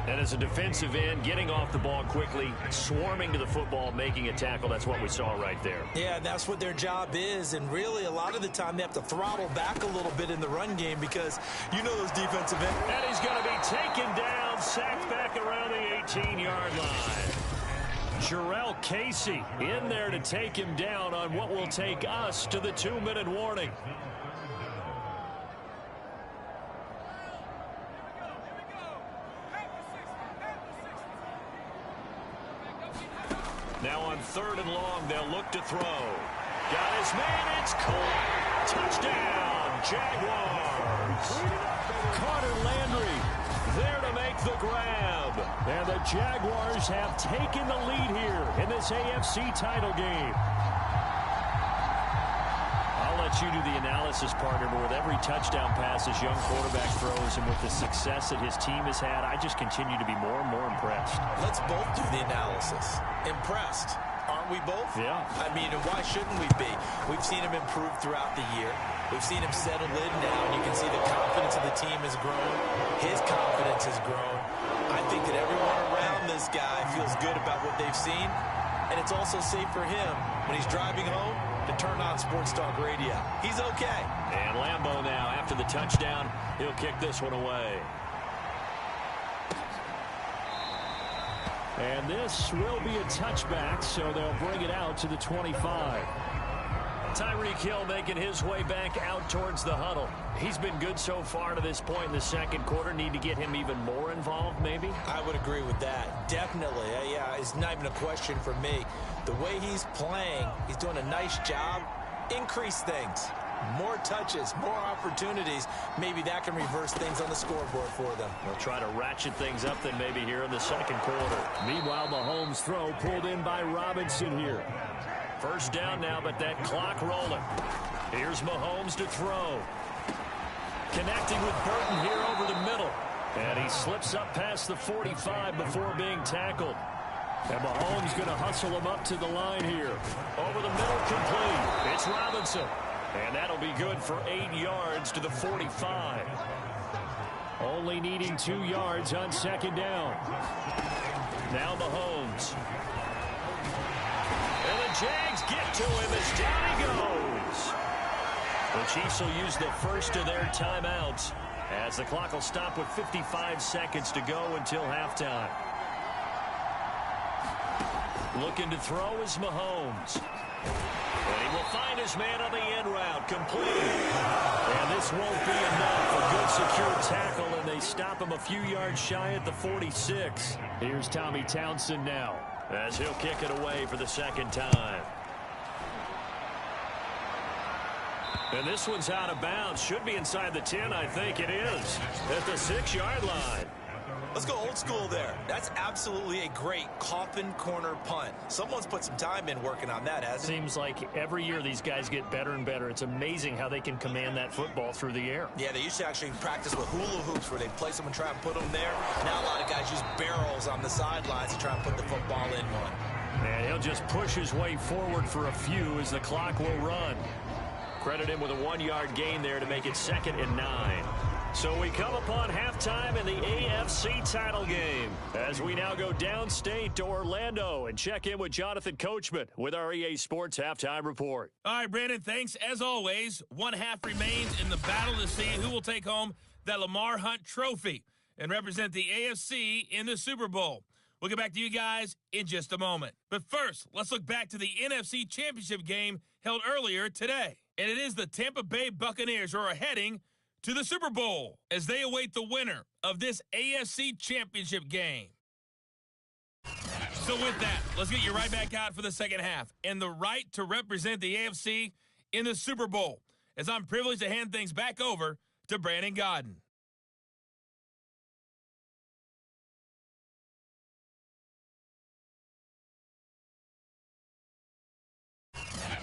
B: And as a defensive end, getting off the ball quickly, swarming to the football, making a tackle. That's what we saw right there.
C: Yeah, that's what their job is. And really, a lot of the time, they have to throttle back a little bit in the run game because you know those defensive ends.
B: And he's going to be taken down, sacked back around the 18-yard line. Jarrell Casey in there to take him down on what will take us to the 2-minute warning. Now on 3rd and long, they'll look to throw. Got his man, it's caught. Touchdown, Jaguars. Carter Landry there to make the grab. And the Jaguars have taken the lead here in this AFC title game. I'll let you do the analysis, partner, but with every touchdown pass this young quarterback throws and with the success that his team has had, I just continue to be more and more impressed.
C: Let's both do the analysis. Impressed. Aren't we both?
B: Yeah.
C: I mean, why shouldn't we be? We've seen him improve throughout the year. We've seen him settle in now, and you can see the confidence of the team has grown. His confidence has grown. I think that everyone around this guy feels good about what they've seen, and it's also safe for him when he's driving home to turn on Sports Talk Radio. He's okay.
B: And Lambeau now, after the touchdown, he'll kick this one away. And this will be a touchback, so they'll bring it out to the 25. Tyreek Hill making his way back out towards the huddle. He's been good so far to this point in the second quarter. Need to get him even more involved, maybe?
C: I would agree with that. Definitely. Yeah, it's not even a question for me. The way he's playing, he's doing a nice job. Increase things. More touches, more opportunities. Maybe that can reverse things on the scoreboard for them.
B: They'll try to ratchet things up then maybe here in the second quarter. Meanwhile, Mahomes' throw pulled in by Robinson here. First down now, but that clock rolling. Here's Mahomes to throw. Connecting with Burton here over the middle. And he slips up past the 45 before being tackled. And Mahomes going to hustle him up to the line here. Over the middle, complete. It's Robinson. And that'll be good for 8 yards to the 45. Only needing 2 yards on second down. Now Mahomes. And the Jags get to him as down he goes. The Chiefs will use the first of their timeouts as the clock will stop with 55 seconds to go until halftime. Looking to throw is Mahomes. And he will find his man on the end route, complete. And this won't be enough. A good secure tackle, and they stop him a few yards shy at the 46. Here's Tommy Townsend now, as he'll kick it away for the second time. And this one's out of bounds. Should be inside the 10, I think it is. At the 6-yard line.
C: Let's go old school there. That's absolutely a great coffin corner punt. Someone's put some time in working on that, hasn't it?
B: Seems like every year these guys get better and better. It's amazing how they can command that football through the air.
C: Yeah, they used to actually practice with hula hoops where they'd place them and try and put them there. Now a lot of guys use barrels on the sidelines to try and put the football in one.
B: And he'll just push his way forward for a few as the clock will run. Credit him with a 1-yard gain there to make it 2nd and 9. So we come upon halftime in the AFC title game as we now go downstate to Orlando and check in with Jonathan Coachman with our EA Sports Halftime Report.
D: All right, Brandon, thanks. As always, one half remains in the battle to see who will take home that Lamar Hunt trophy and represent the AFC in the Super Bowl. We'll get back to you guys in just a moment. But first, let's look back to the NFC Championship game held earlier today. And it is the Tampa Bay Buccaneers who are heading to the Super Bowl as they await the winner of this AFC Championship game. So with that, let's get you right back out for the second half and the right to represent the AFC in the Super Bowl, as I'm privileged to hand things back over to Brandon Godden.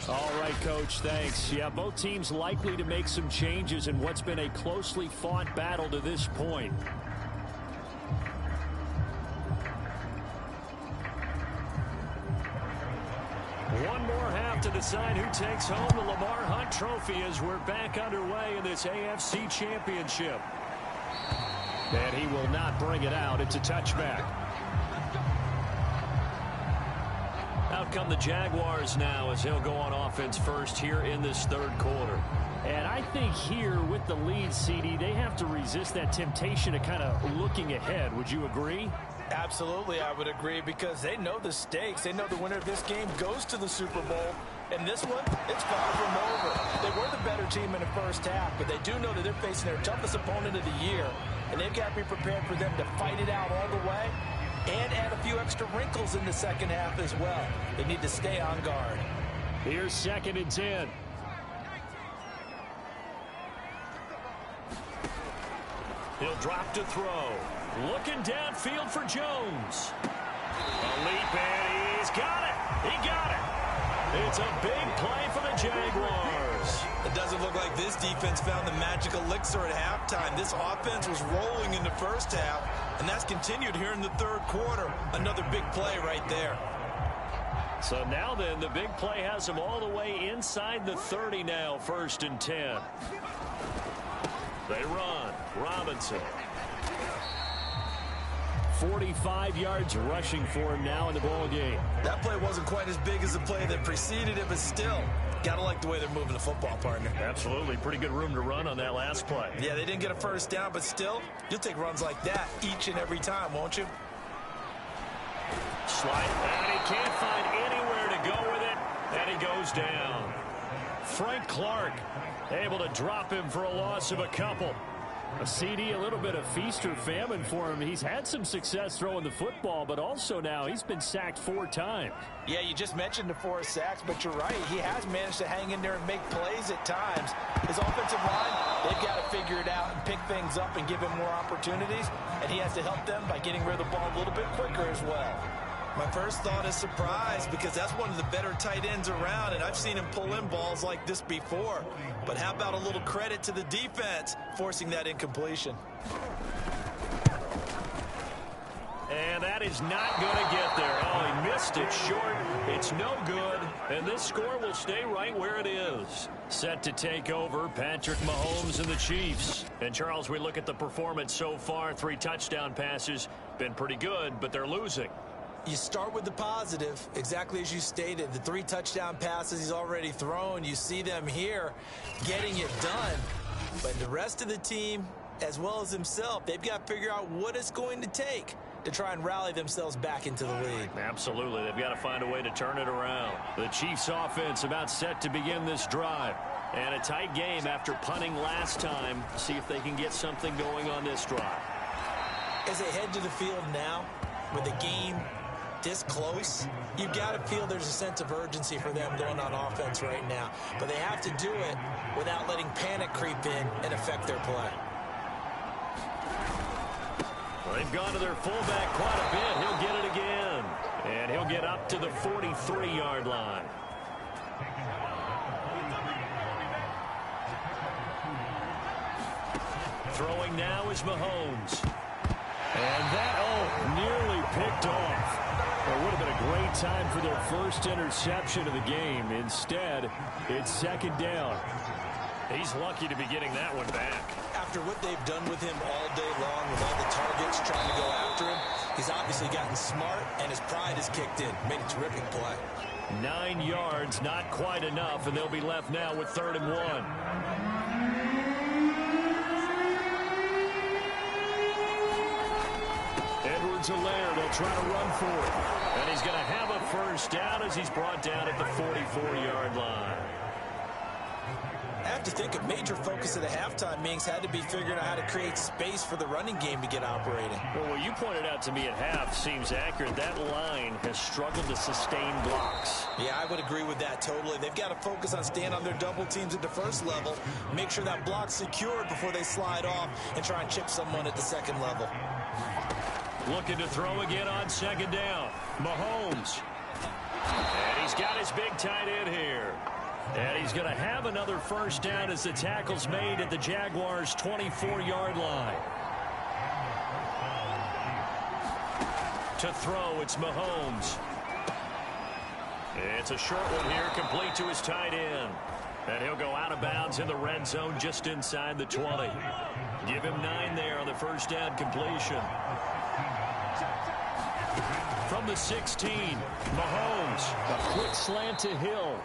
B: All right, Coach, thanks. Yeah, both teams likely to make some changes in what's been a closely fought battle to this point. One more half to decide who takes home the Lamar Hunt trophy as we're back underway in this AFC Championship. And he will not bring it out. It's a touchback. Out come the Jaguars now as he'll go on offense first here in this third quarter. And I think here with the lead, CD, they have to resist that temptation of kind of looking ahead. Would you agree?
C: Absolutely, I would agree, because they know the stakes. They know the winner of this game goes to the Super Bowl. And this one, it's far from over. They were the better team in the first half, but they do know that they're facing their toughest opponent of the year. And they've got to be prepared for them to fight it out all the way and add a few extra wrinkles in the second half as well. They need to stay on guard.
B: Here's 2nd and 10. He'll drop to throw. Looking downfield for Jones. A leap, and he's got it. He got it. It's a big play for the Jaguars.
C: It doesn't look like this defense found the magic elixir at halftime. This offense was rolling in the first half, and that's continued here in the third quarter. Another big play right there.
B: So now then, the big play has them all the way inside the 30 now, 1st and 10. They run. Robinson. 45 yards rushing for him now in the ball game.
C: That play wasn't quite as big as the play that preceded it, but still, gotta like the way they're moving the football, partner.
B: Absolutely. Pretty good room to run on that last play.
C: Yeah, they didn't get a first down, but still, you'll take runs like that each and every time, won't you?
B: Slide, and he can't find anywhere to go with it, and he goes down. Frank Clark able to drop him for a loss of a couple. A CD, a little bit of feast or famine for him. He's had some success throwing the football, but also now he's been sacked 4 times.
C: Yeah, you just mentioned the 4 sacks, but you're right. He has managed to hang in there and make plays at times. His offensive line, they've got to figure it out and pick things up and give him more opportunities, and he has to help them by getting rid of the ball a little bit quicker as well. My first thought is surprise, because that's one of the better tight ends around, and I've seen him pull in balls like this before. But how about a little credit to the defense forcing that incompletion?
B: And that is not going to get there. Oh, he missed it short. It's no good, and this score will stay right where it is. Set to take over, Patrick Mahomes and the Chiefs. And, Charles, we look at the performance so far. 3 touchdown passes. Been pretty good, but they're losing.
C: You start with the positive, exactly as you stated. The 3 touchdown passes he's already thrown. You see them here getting it done. But the rest of the team, as well as himself, they've got to figure out what it's going to take to try and rally themselves back into the lead.
B: Absolutely. They've got to find a way to turn it around. The Chiefs offense about set to begin this drive. And a tight game after punting last time. See if they can get something going on this drive.
C: As they head to the field now, with the game this close, you've got to feel there's a sense of urgency for them going on offense right now. But they have to do it without letting panic creep in and affect their play.
B: Well, they've gone to their fullback quite a bit. He'll get it again. And he'll get up to the 43-yard line. Throwing now is Mahomes. And that, nearly picked off. It would have been a great time for their first interception of the game. Instead, it's 2nd down. He's lucky to be getting that one back.
C: After after what they've done with him all day long, with all the targets trying to go after him, he's obviously gotten smart, and his pride has kicked in. Made a terrific play.
B: 9 yards, not quite enough, and they'll be left now with 3rd and 1. Edwards-Helaire, they'll try to run for it. And he's going to have a first down as he's brought down at the 44-yard line.
C: I have to think a major focus of the halftime meetings had to be figuring out how to create space for the running game to get operating.
B: Well, what you pointed out to me at half seems accurate. That line has struggled to sustain blocks.
C: Yeah, I would agree with that totally. They've got to focus on staying on their double teams at the first level, make sure that block's secured before they slide off and try and chip someone at the second level.
B: Looking to throw again on 2nd down. Mahomes. And he's got his big tight end here. And he's going to have another first down as the tackle's made at the Jaguars' 24-yard line. To throw, it's Mahomes. It's a short one here, complete to his tight end. And he'll go out of bounds in the red zone just inside the 20. Give him 9 there on the first down completion. From the 16, Mahomes, a quick slant to Hill.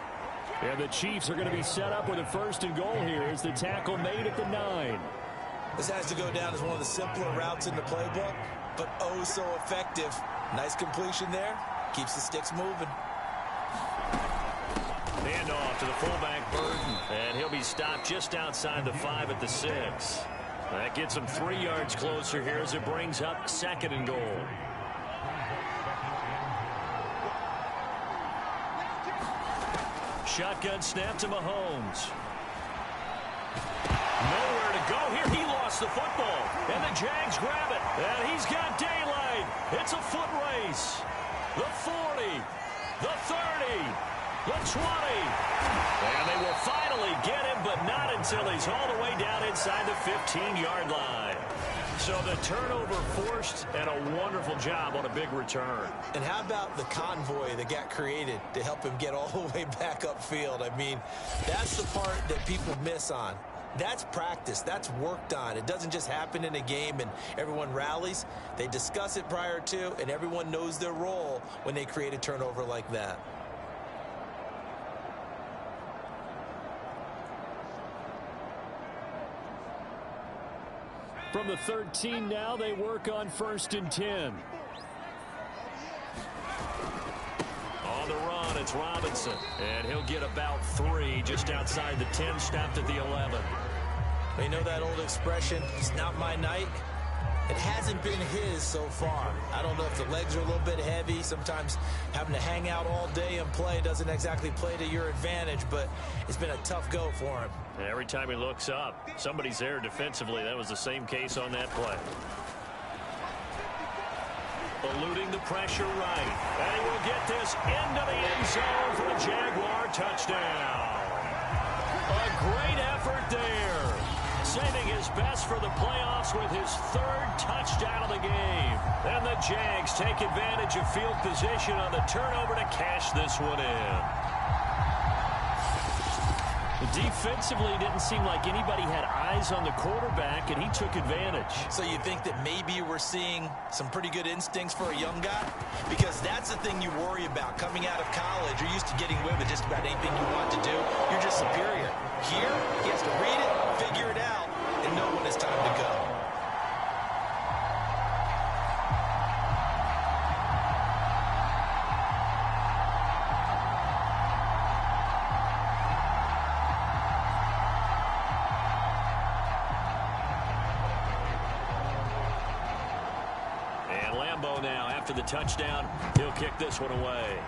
B: And the Chiefs are going to be set up with a 1st and goal here as the tackle made at the 9.
C: This has to go down as one of the simpler routes in the playbook, but oh so effective. Nice completion there. Keeps the sticks moving.
B: Hand off to the fullback, Burton. And he'll be stopped just outside the 5 at the 6. That gets him 3 yards closer here as it brings up 2nd and goal. Shotgun snap to Mahomes. Nowhere to go here. He lost the football. And the Jags grab it. And he's got daylight. It's a foot race. The 40. The 30. The 20. And they will finally get him, but not until he's all the way down inside the 15-yard line. So the turnover forced, and a wonderful job on a big return.
C: And how about the convoy that got created to help him get all the way back upfield? I mean, that's the part that people miss on. That's practice. That's worked on. It doesn't just happen in a game and everyone rallies. They discuss it prior to, and everyone knows their role when they create a turnover like that.
B: From the 13 now, they work on 1st and 10. On the run, it's Robinson. And he'll get about 3 just outside the 10, stopped at the 11.
C: You know that old expression, it's not my night? It hasn't been his so far. I don't know if the legs are a little bit heavy. Sometimes having to hang out all day and play doesn't exactly play to your advantage, but it's been a tough go for him.
B: Every time he looks up, somebody's there defensively. That was the same case on that play. Eluding the pressure right. And he will get this into the end zone for the Jaguar touchdown. A great effort there. Saving his best for the playoffs with his 3rd touchdown of the game. And the Jags take advantage of field position on the turnover to cash this one in. Defensively, it didn't seem like anybody had eyes on the quarterback, and he took advantage.
C: So you think that maybe we're seeing some pretty good instincts for a young guy? Because that's the thing you worry about. Coming out of college, you're used to getting away with just about anything you want to do. You're just superior. Here, he has to read it, figure it out, and know when it's time to go.
B: Now, after the touchdown, he'll kick this one away.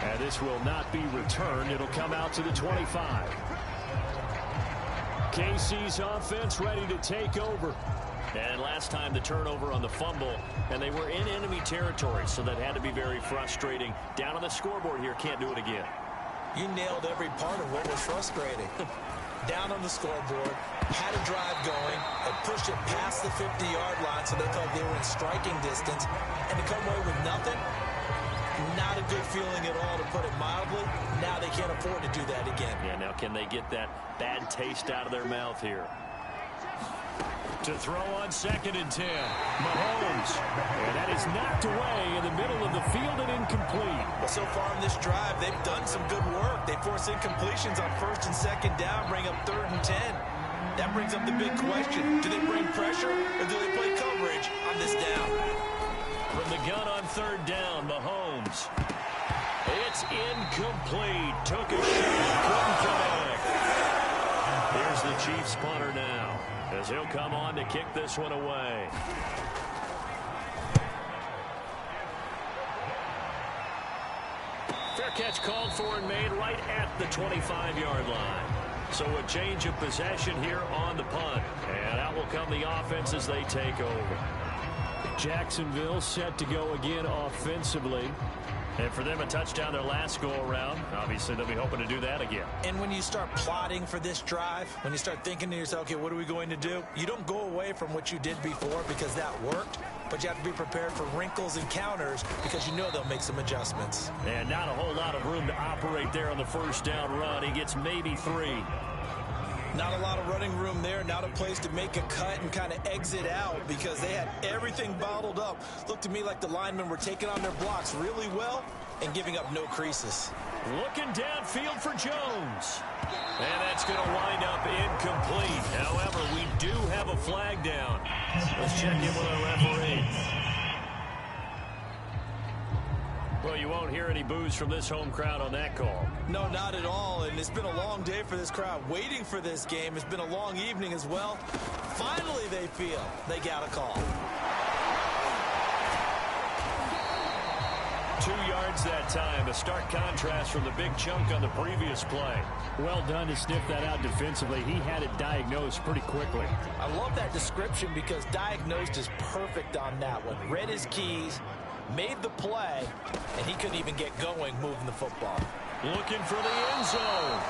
B: And this will not be returned. It'll come out to the 25. KC's offense ready to take over. And last time the turnover on the fumble, and they were in enemy territory, so that had to be very frustrating. Down on the scoreboard here, can't do it again.
C: You nailed every part of what was frustrating. Down on the scoreboard, had a drive going, and pushed it past the 50-yard line so they felt they were in striking distance, and to come away with nothing, Not a good feeling at all, to put it mildly. Now they can't afford to do that again.
B: Yeah, now can they get that bad taste out of their mouth here? To throw on 2nd and 10. Mahomes. And that is knocked away in the middle of the field and incomplete.
C: Well, so far in this drive, they've done some good work. They force incompletions on 1st and 2nd down, bring up 3rd and 10. That brings up the big question. Do they bring pressure or do they play coverage on this down?
B: From the gun on 3rd down, Mahomes. It's incomplete. Took a shot, couldn't connect. Here's the Chiefs punter now, as he'll come on to kick this one away. Fair catch called for and made right at the 25-yard line. So a change of possession here on the punt. And out will come the offense as they take over.
E: Jacksonville set to go again offensively.
B: And for them, a touchdown their last go-around. Obviously, they'll be hoping to do that again.
C: And when you start plotting for this drive, when you start thinking to yourself, okay, what are we going to do? You don't go away from what you did before because that worked, but you have to be prepared for wrinkles and counters because you know they'll make some adjustments.
B: And not a whole lot of room to operate there on the 1st down run. He gets maybe 3.
C: Not a lot of running room there, not a place to make a cut and kind of exit out because they had everything bottled up. Looked to me like the linemen were taking on their blocks really well and giving up no creases.
B: Looking downfield for Jones. And that's going to wind up incomplete. However, we do have a flag down. Let's check in with our referee. Well, you won't hear any boos from this home crowd on that call.
C: No, not at all. And it's been a long day for this crowd waiting for this game. It's been a long evening as well. Finally, they feel they got a call.
B: 2 yards that time. A stark contrast from the big chunk on the previous play.
E: Well done to sniff that out defensively. He had it diagnosed pretty quickly.
C: I love that description because diagnosed is perfect on that one. Read his keys, made the play, and he couldn't even get going moving the football.
B: Looking for the end zone.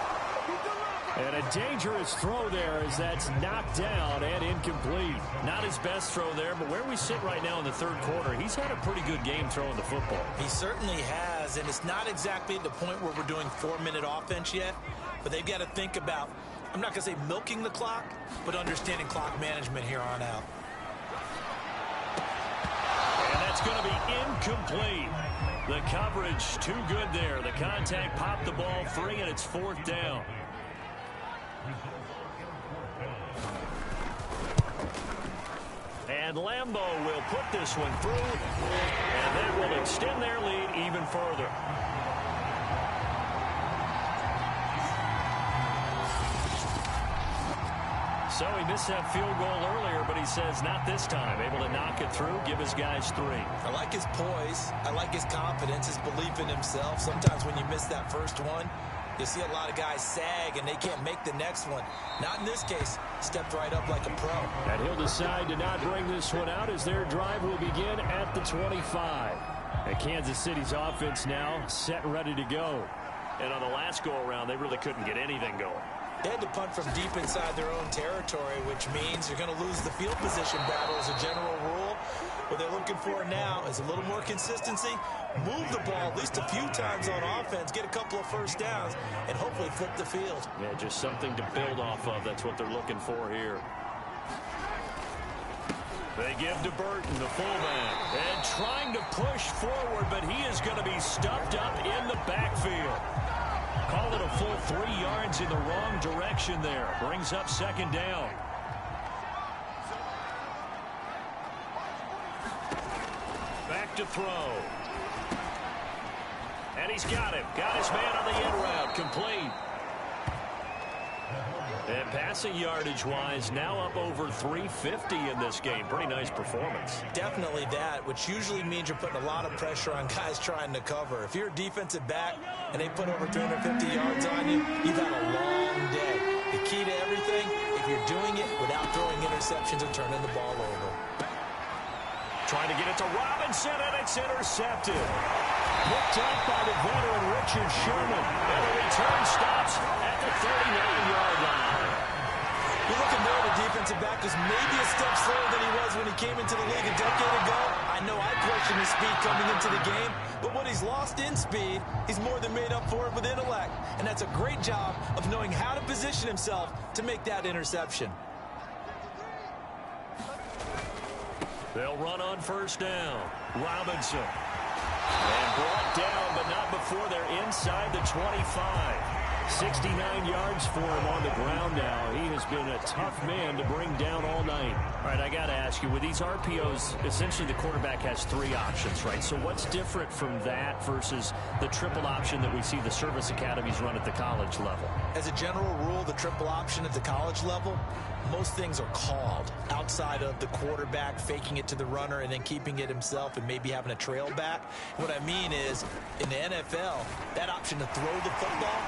E: And a dangerous throw there as that's knocked down and incomplete.
B: Not his best throw there, but where we sit right now in the 3rd quarter, he's had a pretty good game throwing the football.
C: He certainly has, and it's not exactly at the point where we're doing 4-minute offense yet, but they've got to think about, I'm not going to say milking the clock, but understanding clock management here on out.
B: And that's going to be incomplete. The coverage too good there. The contact popped the ball free, and it's 4th down. And Lambeau will put this one through, and that will extend their lead even further. So he missed that field goal earlier, but he says not this time. Able to knock it through, give his guys 3.
C: I like his poise. I like his confidence, his belief in himself. Sometimes when you miss that first one, you see a lot of guys sag and they can't make the next one. Not in this case. Stepped right up like a pro.
E: And he'll decide to not bring this one out as their drive will begin at the 25. And Kansas City's offense now set and ready to go.
B: And on the last go-around, they really couldn't get anything going.
C: They had to punt from deep inside their own territory, which means you're going to lose the field position battle as a general rule. What they're looking for now is a little more consistency, move the ball at least a few times on offense, get a couple of 1st downs, and hopefully flip the field.
B: Yeah, just something to build off of. That's what they're looking for here. They give to Burton, the fullback, and trying to push forward, but he is going to be stuffed up in the backfield. Call it a full 3 yards in the wrong direction there. Brings up 2nd down. Back to throw. And he's got him. Got his man on the end route. Complete. And passing yardage-wise, now up over 350 in this game. Pretty nice performance.
C: Definitely that, which usually means you're putting a lot of pressure on guys trying to cover. If you're a defensive back and they put over 350 yards on you, you've had a long day. The key to everything, if you're doing it without throwing interceptions or turning the ball over.
B: Trying to get it to Robinson, and it's intercepted.
E: Picked up by the veteran Richard Sherman.
B: And the return stops at the 39-yard line.
C: You're looking there at a defensive back who's maybe a step slower than he was when he came into the league a decade ago. I I know I questioned his speed coming into the game, but what he's lost in speed, he's more than made up for it with intellect. And that's a great job of knowing how to position himself to make that interception.
E: They'll run on first down. Robinson. And brought down, but not before they're inside the 25. 69 yards for him on the ground now. He has been a tough man to bring down all night. All right, I got to ask you, with these RPOs, essentially the quarterback has 3 options, right? So what's different from that versus the triple option that we see the service academies run at the college level?
C: As a general rule, the triple option at the college level, most things are called outside of the quarterback faking it to the runner and then keeping it himself and maybe having a trail back. What I mean is, in the NFL, that option to throw the football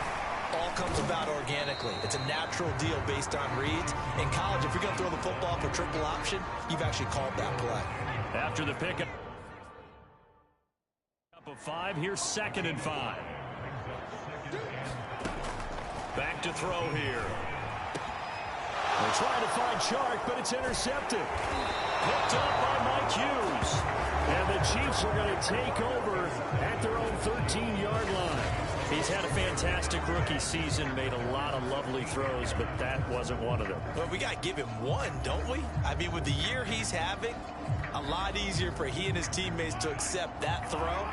C: all comes about organically. It's a natural deal based on reads. In college, if you're going to throw the football for triple option, you've actually called that play.
E: After the pickup of 5, here's 2nd and 5. Back to throw here. They're trying to find Chark, but it's intercepted. Picked up by Mike Hughes. And the Chiefs are going to take over at their own 13-yard line. He's had a fantastic rookie season, made a lot of lovely throws, but that wasn't one of them.
C: Well, we got to give him one, don't we? I mean, with the year he's having, a lot easier for he and his teammates to accept that throw,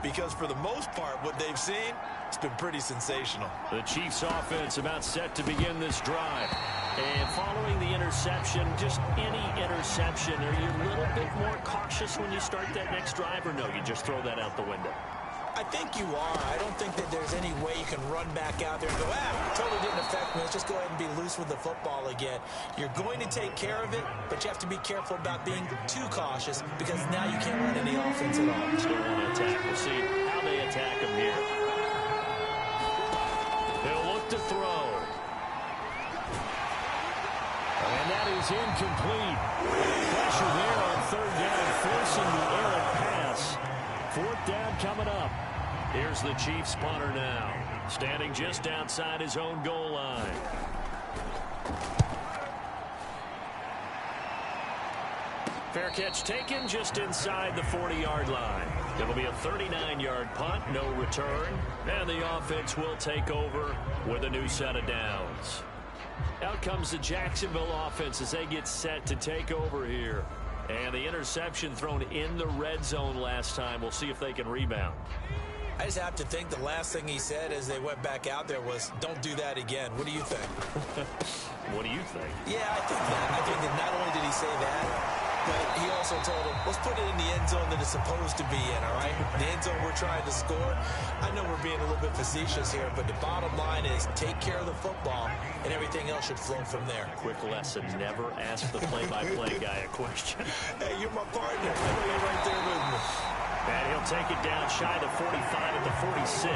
C: because for the most part, what they've seen, it's been pretty sensational.
E: The Chiefs offense about set to begin this drive. And following the interception, just any interception, are you a little bit more cautious when you start that next drive, or no, you just throw that out the window?
C: I think you are. I don't think that there's any way you can run back out there and go, totally didn't affect me. Let's just go ahead and be loose with the football again. You're going to take care of it, but you have to be careful about being too cautious because now you can't run any offense at all.
E: Still want to attack. We'll see how they attack him here. They'll look to throw. And that is incomplete. Pressure there on 3rd down, forcing the errant pass. 4th down coming up. Here's the Chiefs punter now, standing just outside his own goal line. Fair catch taken just inside the 40-yard line. It'll be a 39-yard punt, no return, and the offense will take over with a new set of downs. Out comes the Jacksonville offense as they get set to take over here. And the interception thrown in the red zone last time. We'll see if they can rebound.
C: I just have to think the last thing he said as they went back out there was, don't do that again. What do you think?
E: What do you think?
C: Yeah, I think that. I think that not only did he say that, but he also told him, let's put it in the end zone that it's supposed to be in, all right? The end zone we're trying to score. I know we're being a little bit facetious here, but the bottom line is take care of the football, and everything else should flow from there.
E: Quick lesson, never ask the play-by-play guy a question.
C: Hey, you're my partner. I know you're right there with me.
E: And he'll take it down shy of the 45 at the 46.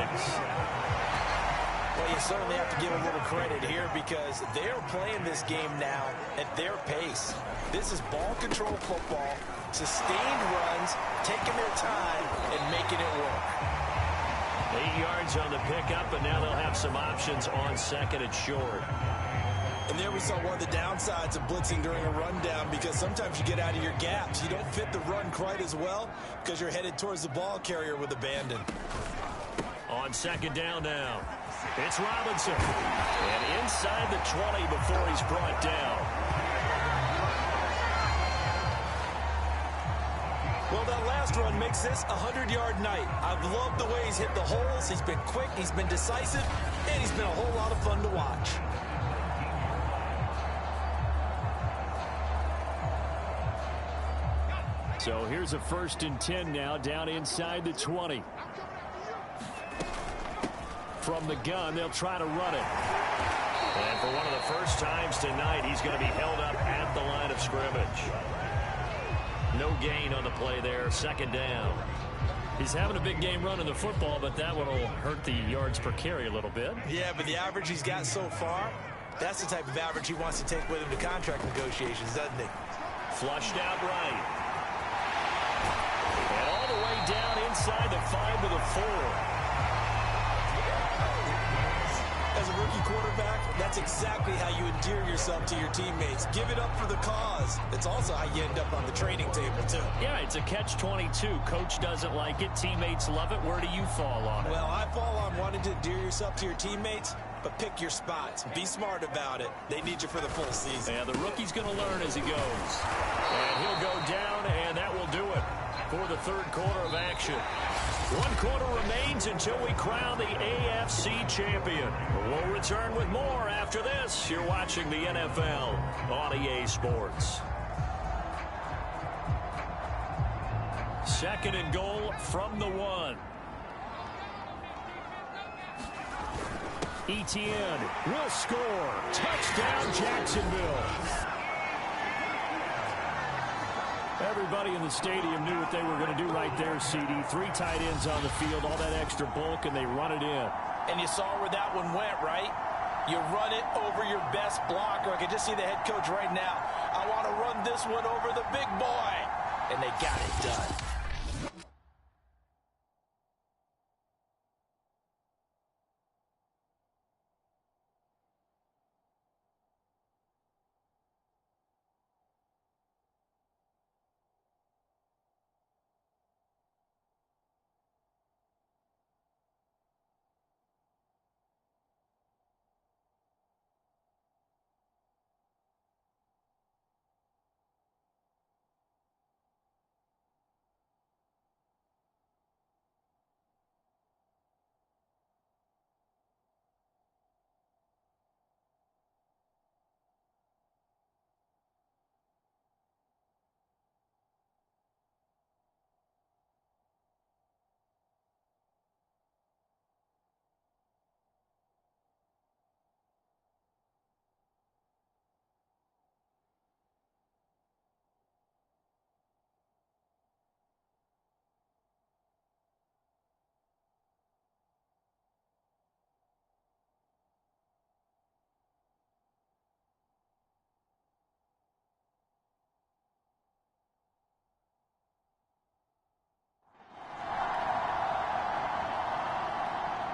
C: Well, you certainly have to give a little credit here because they're playing this game now at their pace. This is ball control football, sustained runs, taking their time, and making it work.
E: 8 yards on the pickup, but now they'll have some options on 2nd and short.
C: And there we saw one of the downsides of blitzing during a rundown because sometimes you get out of your gaps. You don't fit the run quite as well because you're headed towards the ball carrier with abandon.
E: On 2nd down now, it's Robinson. And inside the 20 before he's brought down.
C: Well, that last run makes this a 100-yard night. I've loved the way he's hit the holes. He's been quick, he's been decisive, and he's been a whole lot of fun to watch.
E: So here's a 1st and 10 now, down inside the 20. From the gun, they'll try to run it. And for one of the first times tonight, he's going to be held up at the line of scrimmage. No gain on the play there, 2nd down. He's having a big game running the football, but that one will hurt the yards per carry a little bit.
C: Yeah, but the average he's got so far, that's the type of average he wants to take with him to contract negotiations, doesn't he?
E: Flushed out right. And all the way down inside the 5 to the 4.
C: As a rookie quarterback, that's exactly how you endear yourself to your teammates. Give it up for the cause. It's also how you end up on the training table, too.
E: Yeah, it's a catch-22. Coach doesn't like it. Teammates love it. Where do you fall on it?
C: Well, I fall on wanting to endear yourself to your teammates, but pick your spots. Be smart about it. They need you for the full season.
E: Yeah, the rookie's going to learn as he goes. And he'll go down, and that will do it for the third quarter of action. 1 quarter remains until we crown the AFC champion. We'll return with more after this. You're watching the NFL on EA Sports. 2nd and goal from the 1. Etienne will score. Touchdown, Jacksonville. Everybody in the stadium knew what they were going to do right there, CD. 3 tight ends on the field, all that extra bulk, and they run it in.
C: And you saw where that one went, right? You run it over your best blocker. I can just see the head coach right now. I want to run this one over the big boy. And they got it done.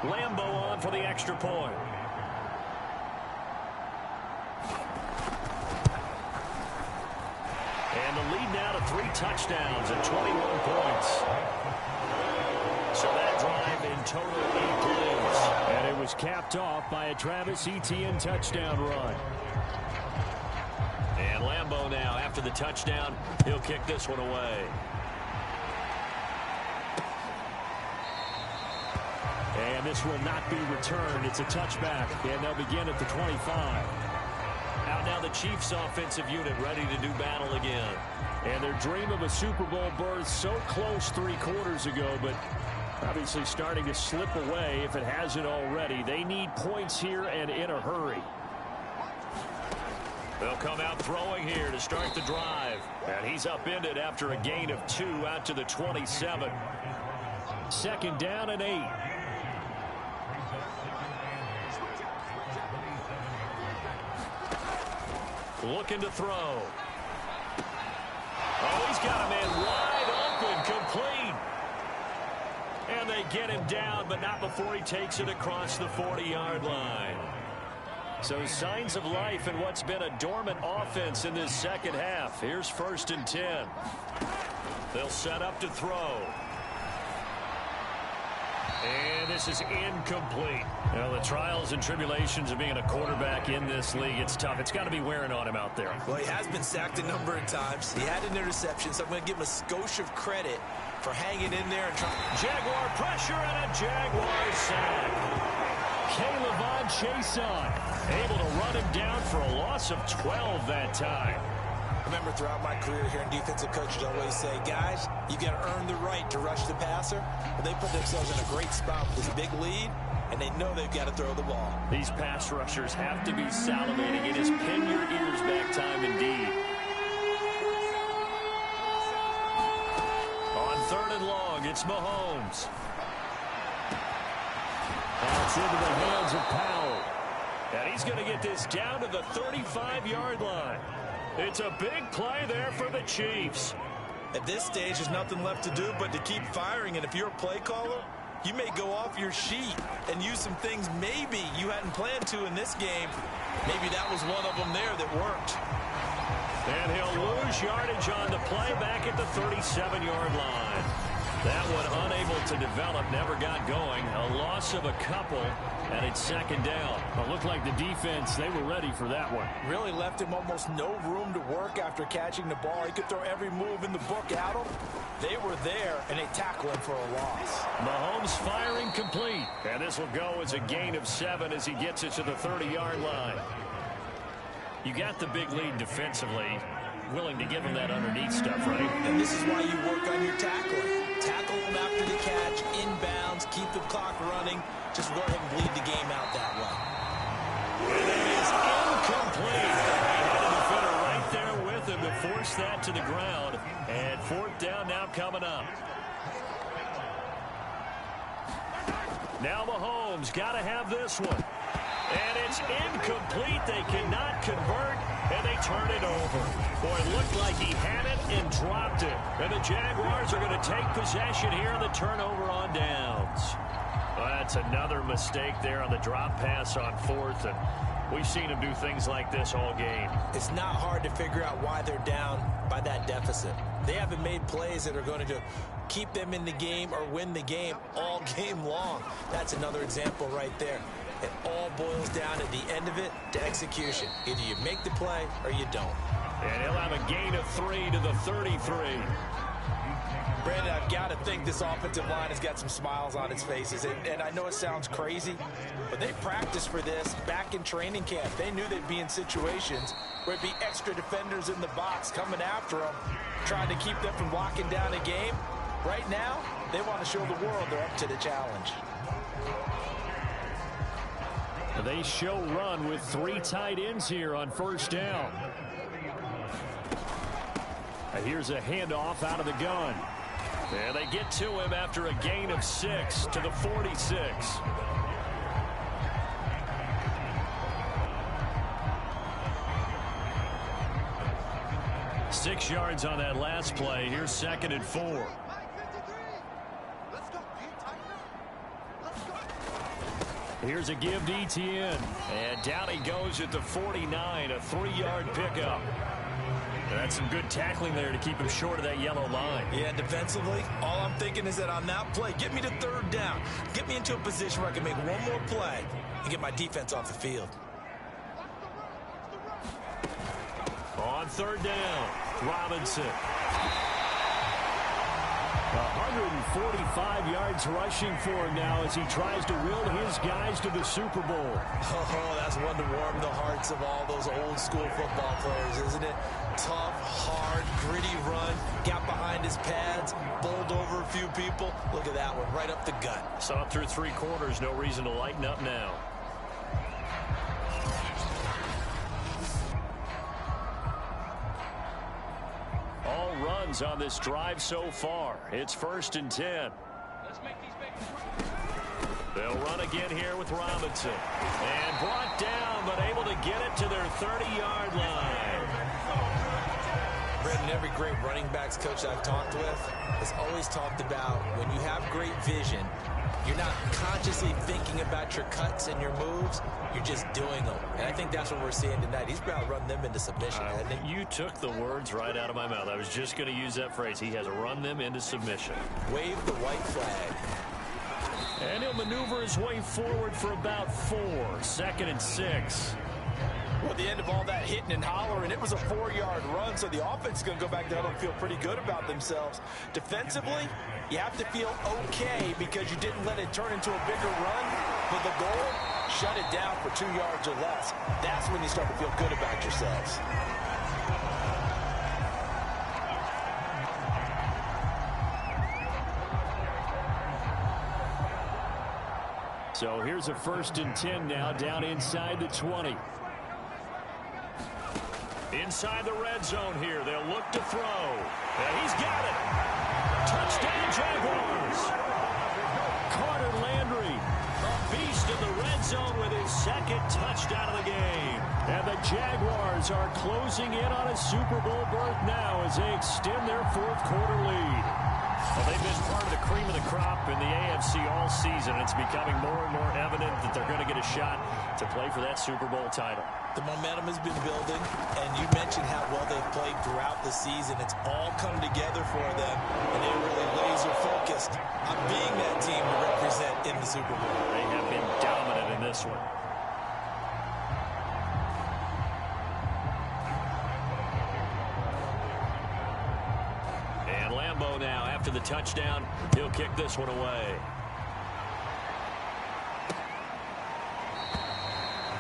E: Lambo on for the extra point. And the lead now to 3 touchdowns and 21 points. So that drive in total 8 plays. And it was capped off by a Travis Etienne touchdown run. And Lambo now, after the touchdown, he'll kick this one away. And this will not be returned. It's a touchback, and they'll begin at the 25. Out now the Chiefs offensive unit ready to do battle again. And their dream of a Super Bowl berth so close 3 quarters ago, but obviously starting to slip away if it hasn't already. They need points here and in a hurry. They'll come out throwing here to start the drive. And he's upended after a gain of 2 out to the 27. 2nd down and 8. Looking to throw. Oh, he's got a man wide open, complete. And they get him down, but not before he takes it across the 40-yard line. So signs of life in what's been a dormant offense in this second half. Here's 1st and 10. They'll set up to throw. And this is incomplete. Well, the trials and tribulations of being a quarterback in this league, it's tough. It's got to be wearing on him out there.
C: Well, he has been sacked a number of times. He had an interception, so I'm going to give him a skosh of credit for hanging in there and trying.
E: Jaguar pressure and a Jaguar sack. K'Lavon Chaisson able to run him down for a loss of 12 that time.
C: Remember, throughout my career here in defensive coaches always say, guys, you got to earn the right to rush the passer. But they put themselves in a great spot with this big lead, and they know they've got to throw the ball.
E: These pass rushers have to be salivating. It is pin your ears back time indeed. On 3rd and long, it's Mahomes. That's into the hands of Powell. And he's going to get this down to the 35-yard line. It's a big play there for the Chiefs.
C: At this stage, there's nothing left to do but to keep firing. And if you're a play caller, You may go off your sheet and use some things maybe you hadn't planned to in this game. Maybe that was one of them there that worked.
E: And he'll lose yardage on the play back at the 37-yard line. That one unable to develop, never got going. A loss of a couple, and it's second down.
B: It looked like the defense, they were ready for that one.
C: Really left him almost no room to work after catching the ball. He could throw every move in the book at him. They were there, and they tackle him for a loss.
E: Mahomes firing complete. And this will go as a gain of 7 as he gets it to the 30-yard line. You got the big lead defensively. Willing to give him that underneath stuff, right?
C: And this is why you work on your tackling. Tackle him after the catch, inbounds, keep the clock running. Just go ahead and bleed the game out that way.
E: And it is incomplete. He had a defender right there with him to force that to the ground. And fourth down now coming up. Now Mahomes got to have this one. And it's incomplete. They cannot convert, and they turn it over. Boy, it looked like he had it and dropped it. And the Jaguars are going to take possession here on the turnover on downs. Well, that's another mistake there on the drop pass on fourth, and we've seen him do things like this all game.
C: It's not hard to figure out why they're down by that deficit. They haven't made plays that are going to keep them in the game or win the game all game long. That's another example right there. It all boils down at the end of it to execution. Either you make the play or you don't.
E: And he'll have a gain of 3 to the 33.
C: Brandon, I've got to think this offensive line has got some smiles on its faces. And I know it sounds crazy, but they practiced for this back in training camp. They knew they'd be in situations where it'd be extra defenders in the box coming after them, trying to keep them from locking down a game. Right now, they want to show the world they're up to the challenge.
B: They show run with 3 tight ends here on first down. And here's a handoff out of the gun.
E: And they get to him after a gain of 6 to the 46. Six yards on that last play. Here's 2nd and 4.
B: Here's a give to Etienne.
E: And down he goes at the 49, a 3-yard pickup. That's some good tackling there to keep him short of that yellow line.
C: Yeah, defensively, all I'm thinking is that on that play, get me to 3rd down. Get me into a position where I can make one more play and get my defense off the field.
E: On 3rd down, Robinson.
B: 145 yards rushing for him now as he tries to will his guys to the Super Bowl.
C: Oh, that's one to warm the hearts of all those old school football players, isn't it? Tough, hard, gritty run, got behind his pads, bowled over a few people. Look at that one, right up the gut.
E: Saw it through 3 quarters, no reason to lighten up now. All runs on this drive so far. It's 1st and 10. They'll run again here with Robinson. And brought down, but able to get it to their 30-yard line.
C: Brandon, every great running backs coach I've talked with has always talked about when you have great vision, you're not consciously thinking about your cuts and your moves. You're just doing them. And I think that's what we're seeing tonight. He's about to run them into submission, hasn't he?
E: You took the words right out of my mouth. I was just going to use that phrase. He has run them into submission.
C: Wave the white flag.
E: And he'll maneuver his way forward for about 4. 2nd and 6.
C: Well, at the end of all that hitting and hollering, it was a 4-yard run, so the offense is going to go back there and feel pretty good about themselves. Defensively, you have to feel okay because you didn't let it turn into a bigger run. But the goal, shut it down for 2 yards or less. That's when you start to feel good about yourselves.
B: So here's a 1st and 10 now down inside the 20.
E: Inside the red zone here. They'll look to throw. And he's got it. Touchdown, Jaguars. Carter Landry, a beast in the red zone with his 2nd touchdown of the game.
B: And the Jaguars are closing in on a Super Bowl berth now as they extend their 4th quarter lead.
E: Well, they've been part of the cream of the crop in the AFC all season. It's becoming more and more evident that they're going to get a shot to play for that Super Bowl title.
C: The momentum has been building, and you mentioned how well they've played throughout the season. It's all come together for them, and they're really laser-focused on being that team to represent in the Super Bowl.
E: They have been dominant in this one. And Lambeau now, after the touchdown, he'll kick this one away.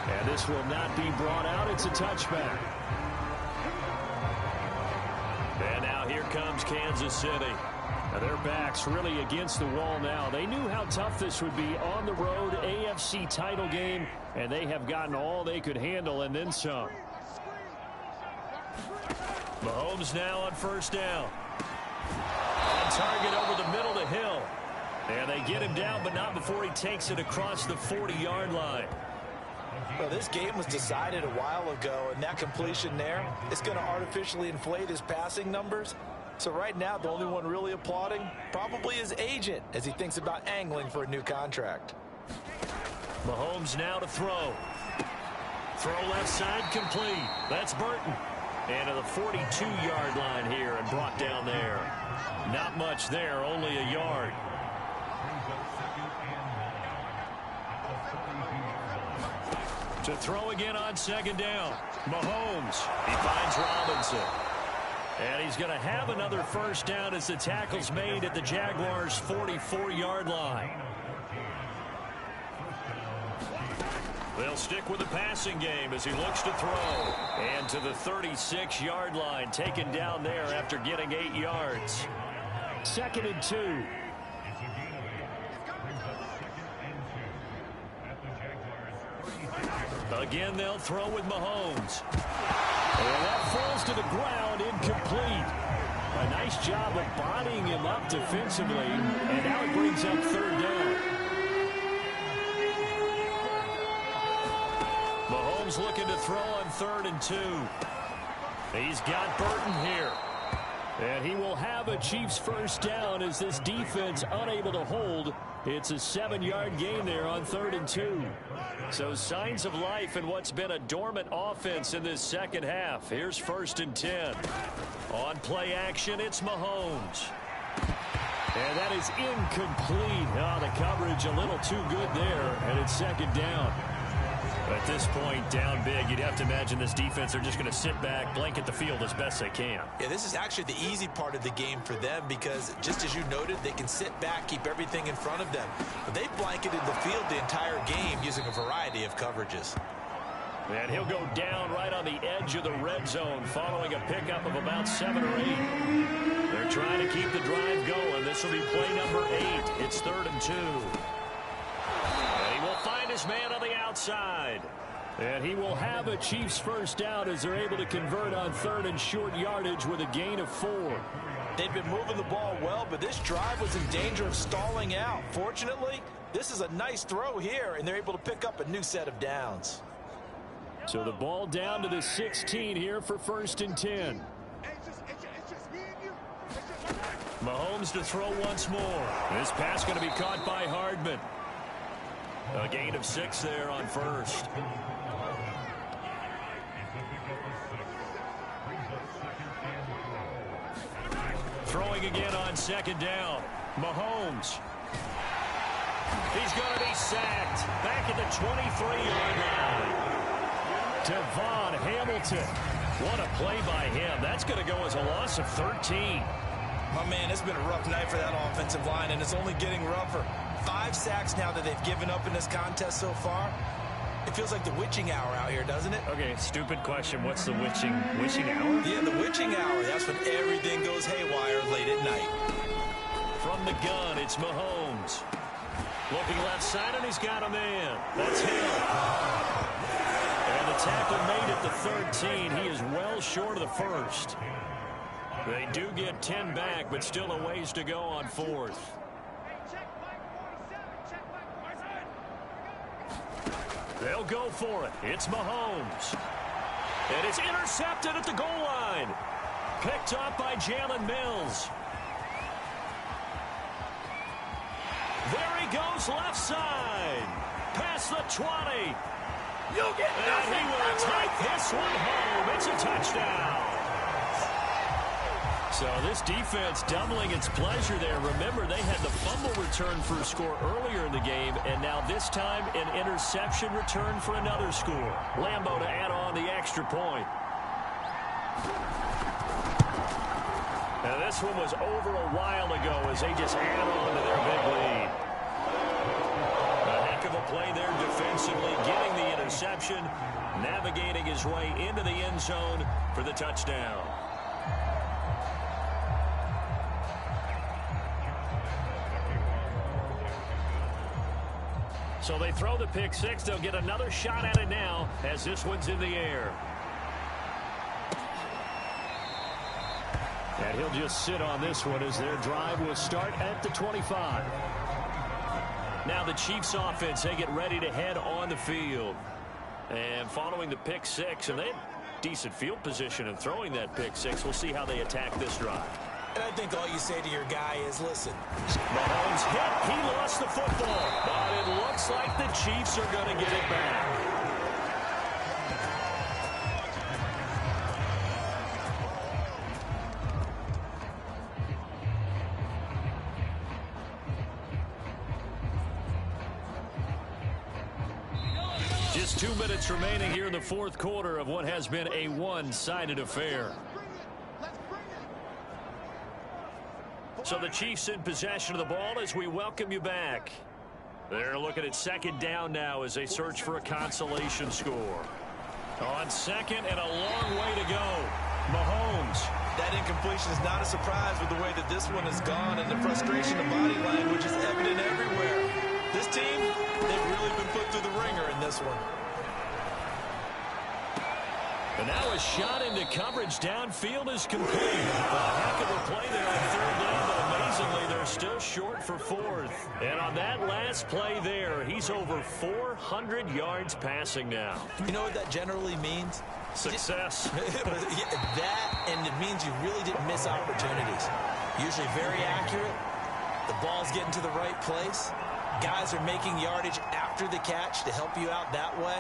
E: And this will not be brought out. It's a touchback. And now here comes Kansas City. Now their backs really against the wall now. They knew how tough this would be on the road, AFC title game, and they have gotten all they could handle and then some. Mahomes now on first down. On target over the middle to Hill. And they get him down, but not before he takes it across the 40-yard line.
C: Well, this game was decided a while ago, and that completion there is going to artificially inflate his passing numbers. So right now, the only one really applauding probably his agent as he thinks about angling for a new contract.
E: Mahomes now to throw. Throw left side complete. That's Burton. And to the 42-yard line here and brought down there. Not much there, only a yard. To throw again on second down. Mahomes. He finds Robinson. And he's going to have another first down as the tackle's made at the Jaguars' 44-yard line. They'll stick with the passing game as he looks to throw. And to the 36-yard line, taken down there after getting 8 yards. 2nd and 2. Again, they'll throw with Mahomes. And that falls to the ground, incomplete. A nice job of bodying him up defensively. And now it brings up 3rd down. Mahomes looking to throw on 3rd and 2. He's got Burton here. And he will have a Chiefs first down as this defense unable to hold. It's a 7-yard gain there on 3rd and 2. So signs of life in what's been a dormant offense in this second half. Here's 1st and 10. On play action, it's Mahomes. And that is incomplete. Oh, the coverage a little too good there, and it's 2nd down. At this point, down big, you'd have to imagine this defense are just going to sit back, blanket the field as best they can.
C: Yeah, this is actually the easy part of the game for them because, just as you noted, they can sit back, keep everything in front of them. But they've blanketed the field the entire game using a variety of coverages.
E: And he'll go down right on the edge of the red zone following a pickup of about 7 or 8. They're trying to keep the drive going. This will be play number 8. It's 3rd and 2. And he will find his man on the outside. And he will have a Chiefs first down as they're able to convert on 3rd and short yardage with a gain of 4.
C: They've been moving the ball well, but this drive was in danger of stalling out. Fortunately, this is a nice throw here, and they're able to pick up a new set of downs.
E: So the ball down to the 16 here for 1st and 10. Mahomes to throw once more. This pass going to be caught by Hardman. A gain of 6 there on 1st. Throwing again on 2nd down. Mahomes. He's going to be sacked. Back at the 23-yard line. Devon Hamilton. What a play by him. That's going to go as a loss of 13.
C: My man, it's been a rough night for that offensive line, and it's only getting rougher. 5 sacks now that they've given up in this contest so far. It feels like the witching hour out here, doesn't it?
E: Okay, stupid question. What's the witching hour?
C: Yeah, the witching hour. That's when everything goes haywire late at night.
E: From the gun, it's Mahomes. Looking left side, and he's got a man. That's Hill. And the tackle made at the 13. He is well short of the 1st. They do get 10 back, but still a ways to go on 4th. They'll go for it. It's Mahomes. And it's intercepted at the goal line. Picked up by Jalen Mills. There he goes left side. Past the 20.
D: You'll get
E: And he will take this one home. It's a touchdown. So this defense doubling its pleasure there. Remember, they had the fumble return for a score earlier in the game, and now this time an interception return for another score. Lambo to add on the extra point. Now this one was over a while ago as they just add on to their big lead. A heck of a play there defensively, getting the interception, navigating his way into the end zone for the touchdown. So they throw the pick six. They'll get another shot at it now as this one's in the air. And he'll just sit on this one as their drive will start at the 25. Now the Chiefs offense, they get ready to head on the field. And following the pick six, and they had decent field position in throwing that pick six. We'll see how they attack this drive.
C: And I think all you say to your guy is, listen.
E: Mahomes hit. He lost the football. But it looks like the Chiefs are going to get it back. Just 2 minutes remaining here in the fourth quarter of what has been a one-sided affair. So the Chiefs in possession of the ball as we welcome you back. They're looking at second down now as they search for a consolation score. On second and a long way to go. Mahomes.
C: That incompletion is not a surprise with the way that this one has gone, and the frustration of body language is evident everywhere. This team, they've really been put through the ringer in this one.
E: And now a shot into coverage downfield is complete. A heck of a play there on third down, but amazingly they're still short for fourth. And on that last play there, he's over 400 yards passing now.
C: You know what that generally means?
E: Success.
C: That, and it means you really didn't miss opportunities. Usually very accurate. The ball's getting to the right place. Guys are making yardage after the catch to help you out that way.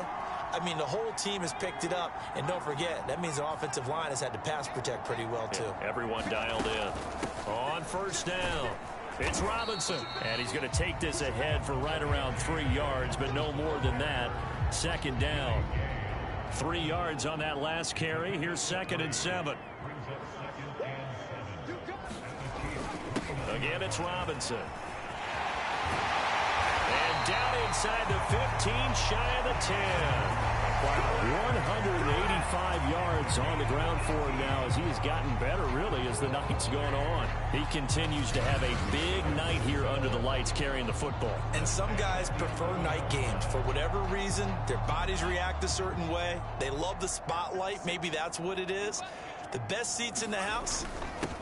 C: I mean, the whole team has picked it up. And don't forget, that means the offensive line has had to pass protect pretty well, too.
E: Yeah, everyone dialed in. On first down, it's Robinson. And he's going to take this ahead for right around 3 yards, but no more than that. Second down. 3 yards on that last carry. Here's 2nd and 7. Again, it's Robinson. And down inside the 15, shy of the 10. Wow, 185 yards on the ground for him now as he has gotten better, really, as the night's going on. He continues to have a big night here under the lights carrying the football.
C: And some guys prefer night games. For whatever reason, their bodies react a certain way. They love the spotlight. Maybe that's what it is. The best seats in the house,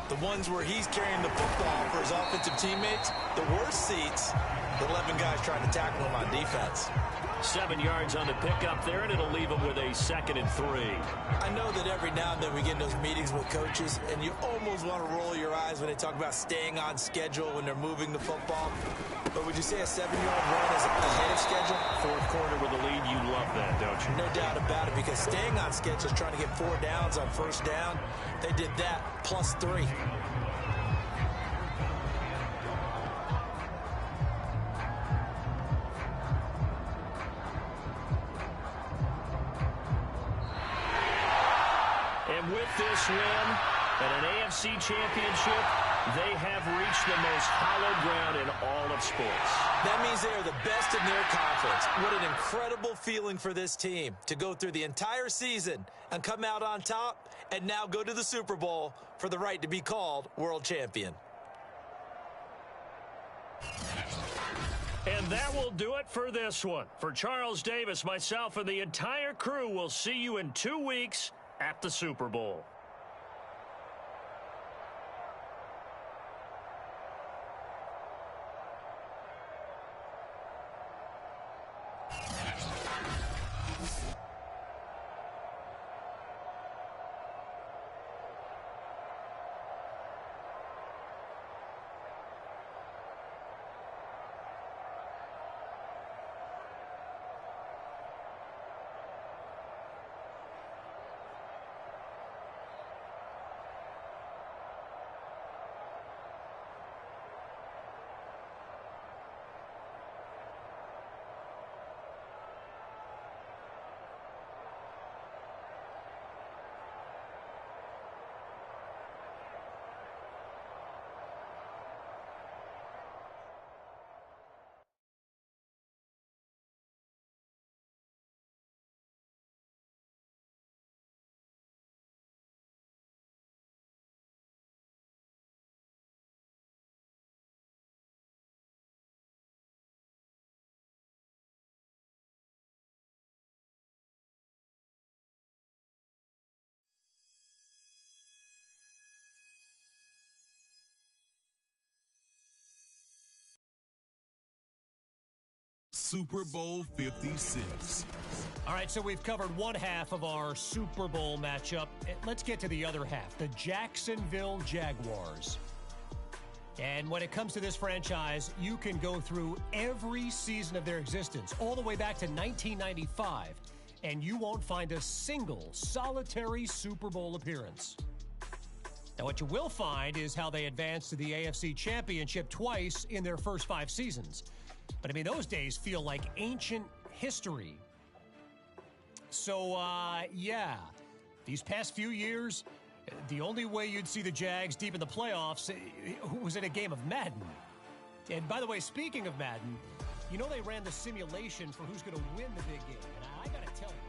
C: the ones where he's carrying the football for his offensive teammates. The worst seats, the 11 guys trying to tackle him on defense.
E: 7 yards on the pickup there, and it'll leave them with a 2nd and 3.
C: I know that every now and then we get in those meetings with coaches, and you almost want to roll your eyes when they talk about staying on schedule when they're moving the football. But would you say a 7-yard run is ahead of schedule?
E: Fourth quarter with a lead, you love that, don't you?
C: No doubt about it, because staying on schedule is trying to get 4 downs on first down. They did that, plus 3.
E: And with this win and an AFC championship, they have reached the most hallowed ground in all of sports.
C: That means they are the best in their conference. What an incredible feeling for this team to go through the entire season and come out on top and now go to the Super Bowl for the right to be called world champion.
E: And that will do it for this one. For Charles Davis, myself, and the entire crew, will see you in 2 weeks at the Super Bowl.
F: Super Bowl 56.
G: All right, so we've covered one half of our Super Bowl matchup. Let's get to the other half, the Jacksonville Jaguars. And when it comes to this franchise, you can go through every season of their existence, all the way back to 1995, and you won't find a single solitary Super Bowl appearance. Now, what you will find is how they advanced to the AFC Championship twice in their first 5 seasons. But, I mean, those days feel like ancient history. So, yeah, these past few years, the only way you'd see the Jags deep in the playoffs was in a game of Madden. And, by the way, speaking of Madden, you know they ran the simulation for who's going to win the big game. And I got to tell you,